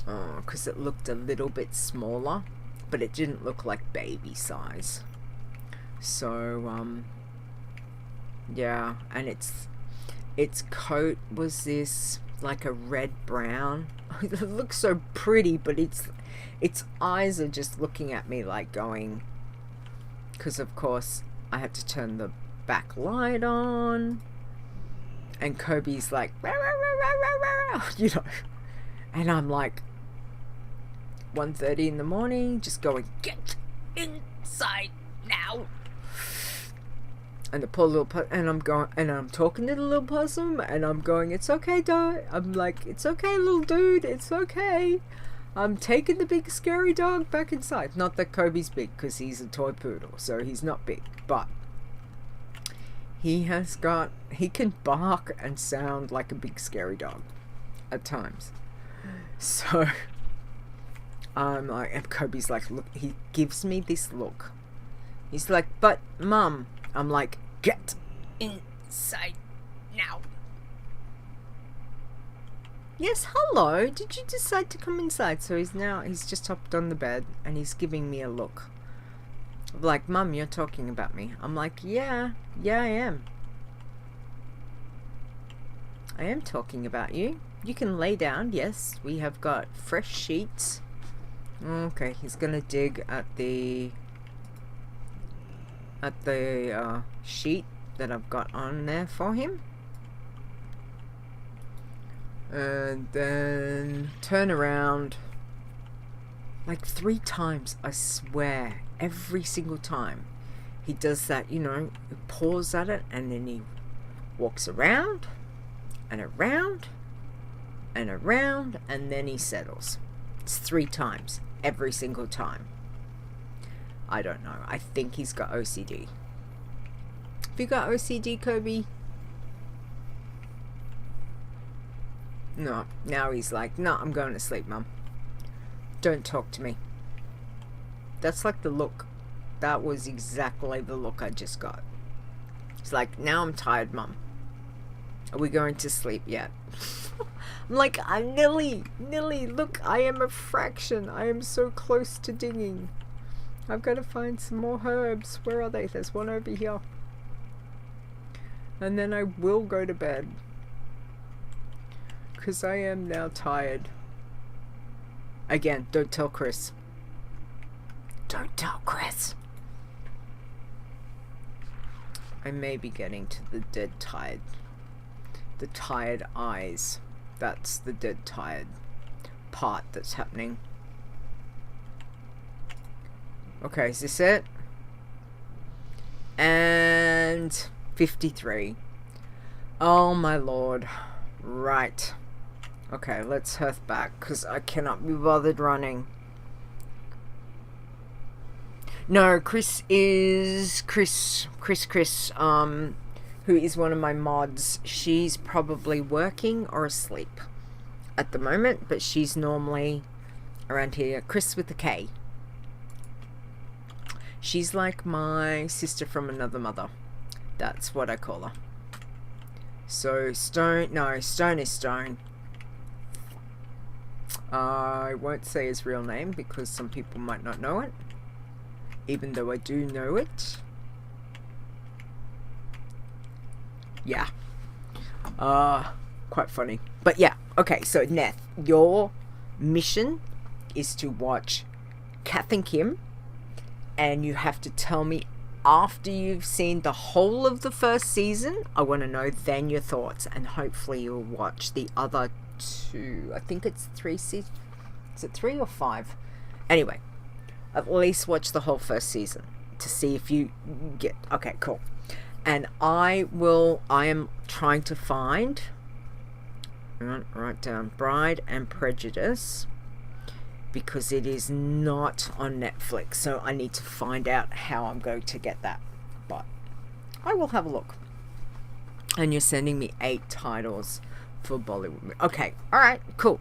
because it looked a little bit smaller, but it didn't look like baby size. So yeah, and its coat was this like a red brown. It looks so pretty, but its eyes are just looking at me like going, because of course I had to turn the back light on, and Kobe's like, rah, rah, rah, rah, rah, you know, and I'm like 1:30 in the morning, just going, get inside now. And the poor little and I'm talking to the little possum, and I'm going, it's okay, dog. I'm like, it's okay, little dude, it's okay. I'm taking the big scary dog back inside. Not that Kobe's big, because he's a toy poodle, so he's not big, but he can bark and sound like a big scary dog at times. So I'm like, and Kobe's like, look, he gives me this look. He's like, but Mum, I'm like, get inside now. Yes, hello. Did you decide to come inside? So he's just hopped on the bed, and he's giving me a look. Like, Mum, you're talking about me. I'm like, yeah, I am. I am talking about you. You can lay down. Yes, we have got fresh sheets. Okay, he's gonna dig at the at the sheet that I've got on there for him. And then turn around like 3 times, I swear, every single time. He does that, he paws at it and then he walks around and around and around and then he settles. It's 3 times, every single time. I don't know. I think he's got OCD. Have you got OCD, Kobe? No. Now he's like, no, I'm going to sleep, Mum. Don't talk to me. That's like the look. That was exactly the look I just got. It's like, now I'm tired, Mum. Are we going to sleep yet? I'm like, Nilly, look, I am a fraction. I am so close to dinging. I've got to find some more herbs. Where are they? There's one over here. And then I will go to bed. Because I am now tired. Again, don't tell Chris. Don't tell Chris. I may be getting to the dead tired. The tired eyes. That's the dead tired part that's happening. Okay, is this it? And 53. Oh my lord. Right. Okay, let's hearth back because I cannot be bothered running. No, Chris, who is one of my mods. She's probably working or asleep at the moment, but she's normally around here. Chris with a K. She's like my sister from another mother. That's what I call her. So Stone is Stone. I won't say his real name because some people might not know it, even though I do know it. Yeah. Quite funny. But yeah, okay, so Neth, your mission is to watch Kath and Kim, and you have to tell me after you've seen the whole of the first season. I want to know then your thoughts, and hopefully you'll watch the other 2. I think it's 3 seasons. Is it 3 or 5? Anyway, at least watch the whole first season to see if you get... Okay, cool. And I am trying to find... Write down Bride and Prejudice, because it is not on Netflix, so I need to find out how I'm going to get that. But I will have a look. And you're sending me 8 titles for Bollywood. Okay, alright, cool.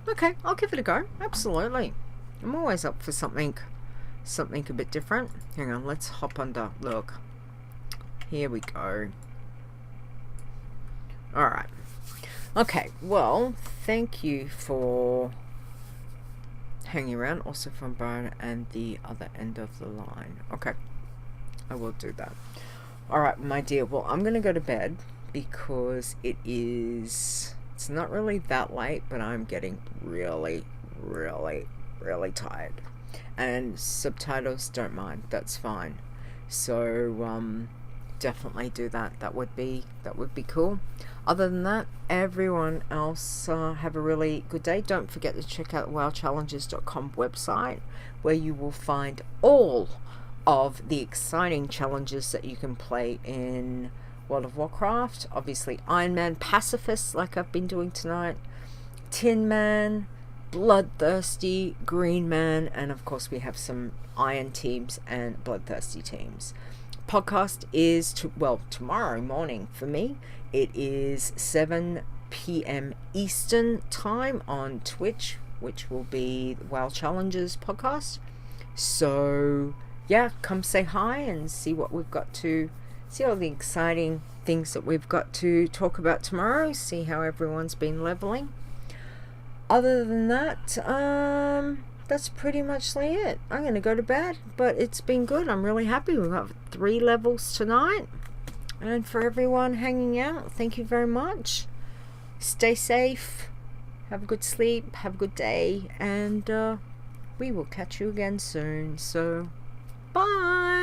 Okay, I'll give it a go. Absolutely. I'm always up for something a bit different. Hang on, let's hop under. Look. Here we go. Alright. Okay, well, thank you for hanging around. Also from Brian and the other end of the line. Okay, I will do that. Alright, my dear. Well, I'm going to go to bed because it's not really that late, but I'm getting really, really, really tired. And subtitles, don't mind. That's fine. So, definitely do that. That would be cool. Other than that, everyone else have a really good day. Don't forget to check out the wowchallenges.com website, where you will find all of the exciting challenges that you can play in World of Warcraft. Obviously Iron Man, Pacifist, like I've been doing tonight, Tin Man, Bloodthirsty, Green Man, and of course we have some Iron teams and Bloodthirsty teams. Podcast is tomorrow morning for me. It is 7 p.m. Eastern time on Twitch, which will be the WoW Challenges podcast. So yeah, come say hi and see what we've got to see, all the exciting things that we've got to talk about tomorrow. See how everyone's been leveling. Other than that, that's pretty much it. I'm going to go to bed, but it's been good. I'm really happy. We've got 3 levels tonight. And for everyone hanging out, thank you very much. Stay safe. Have a good sleep. Have a good day. And we will catch you again soon. So, bye.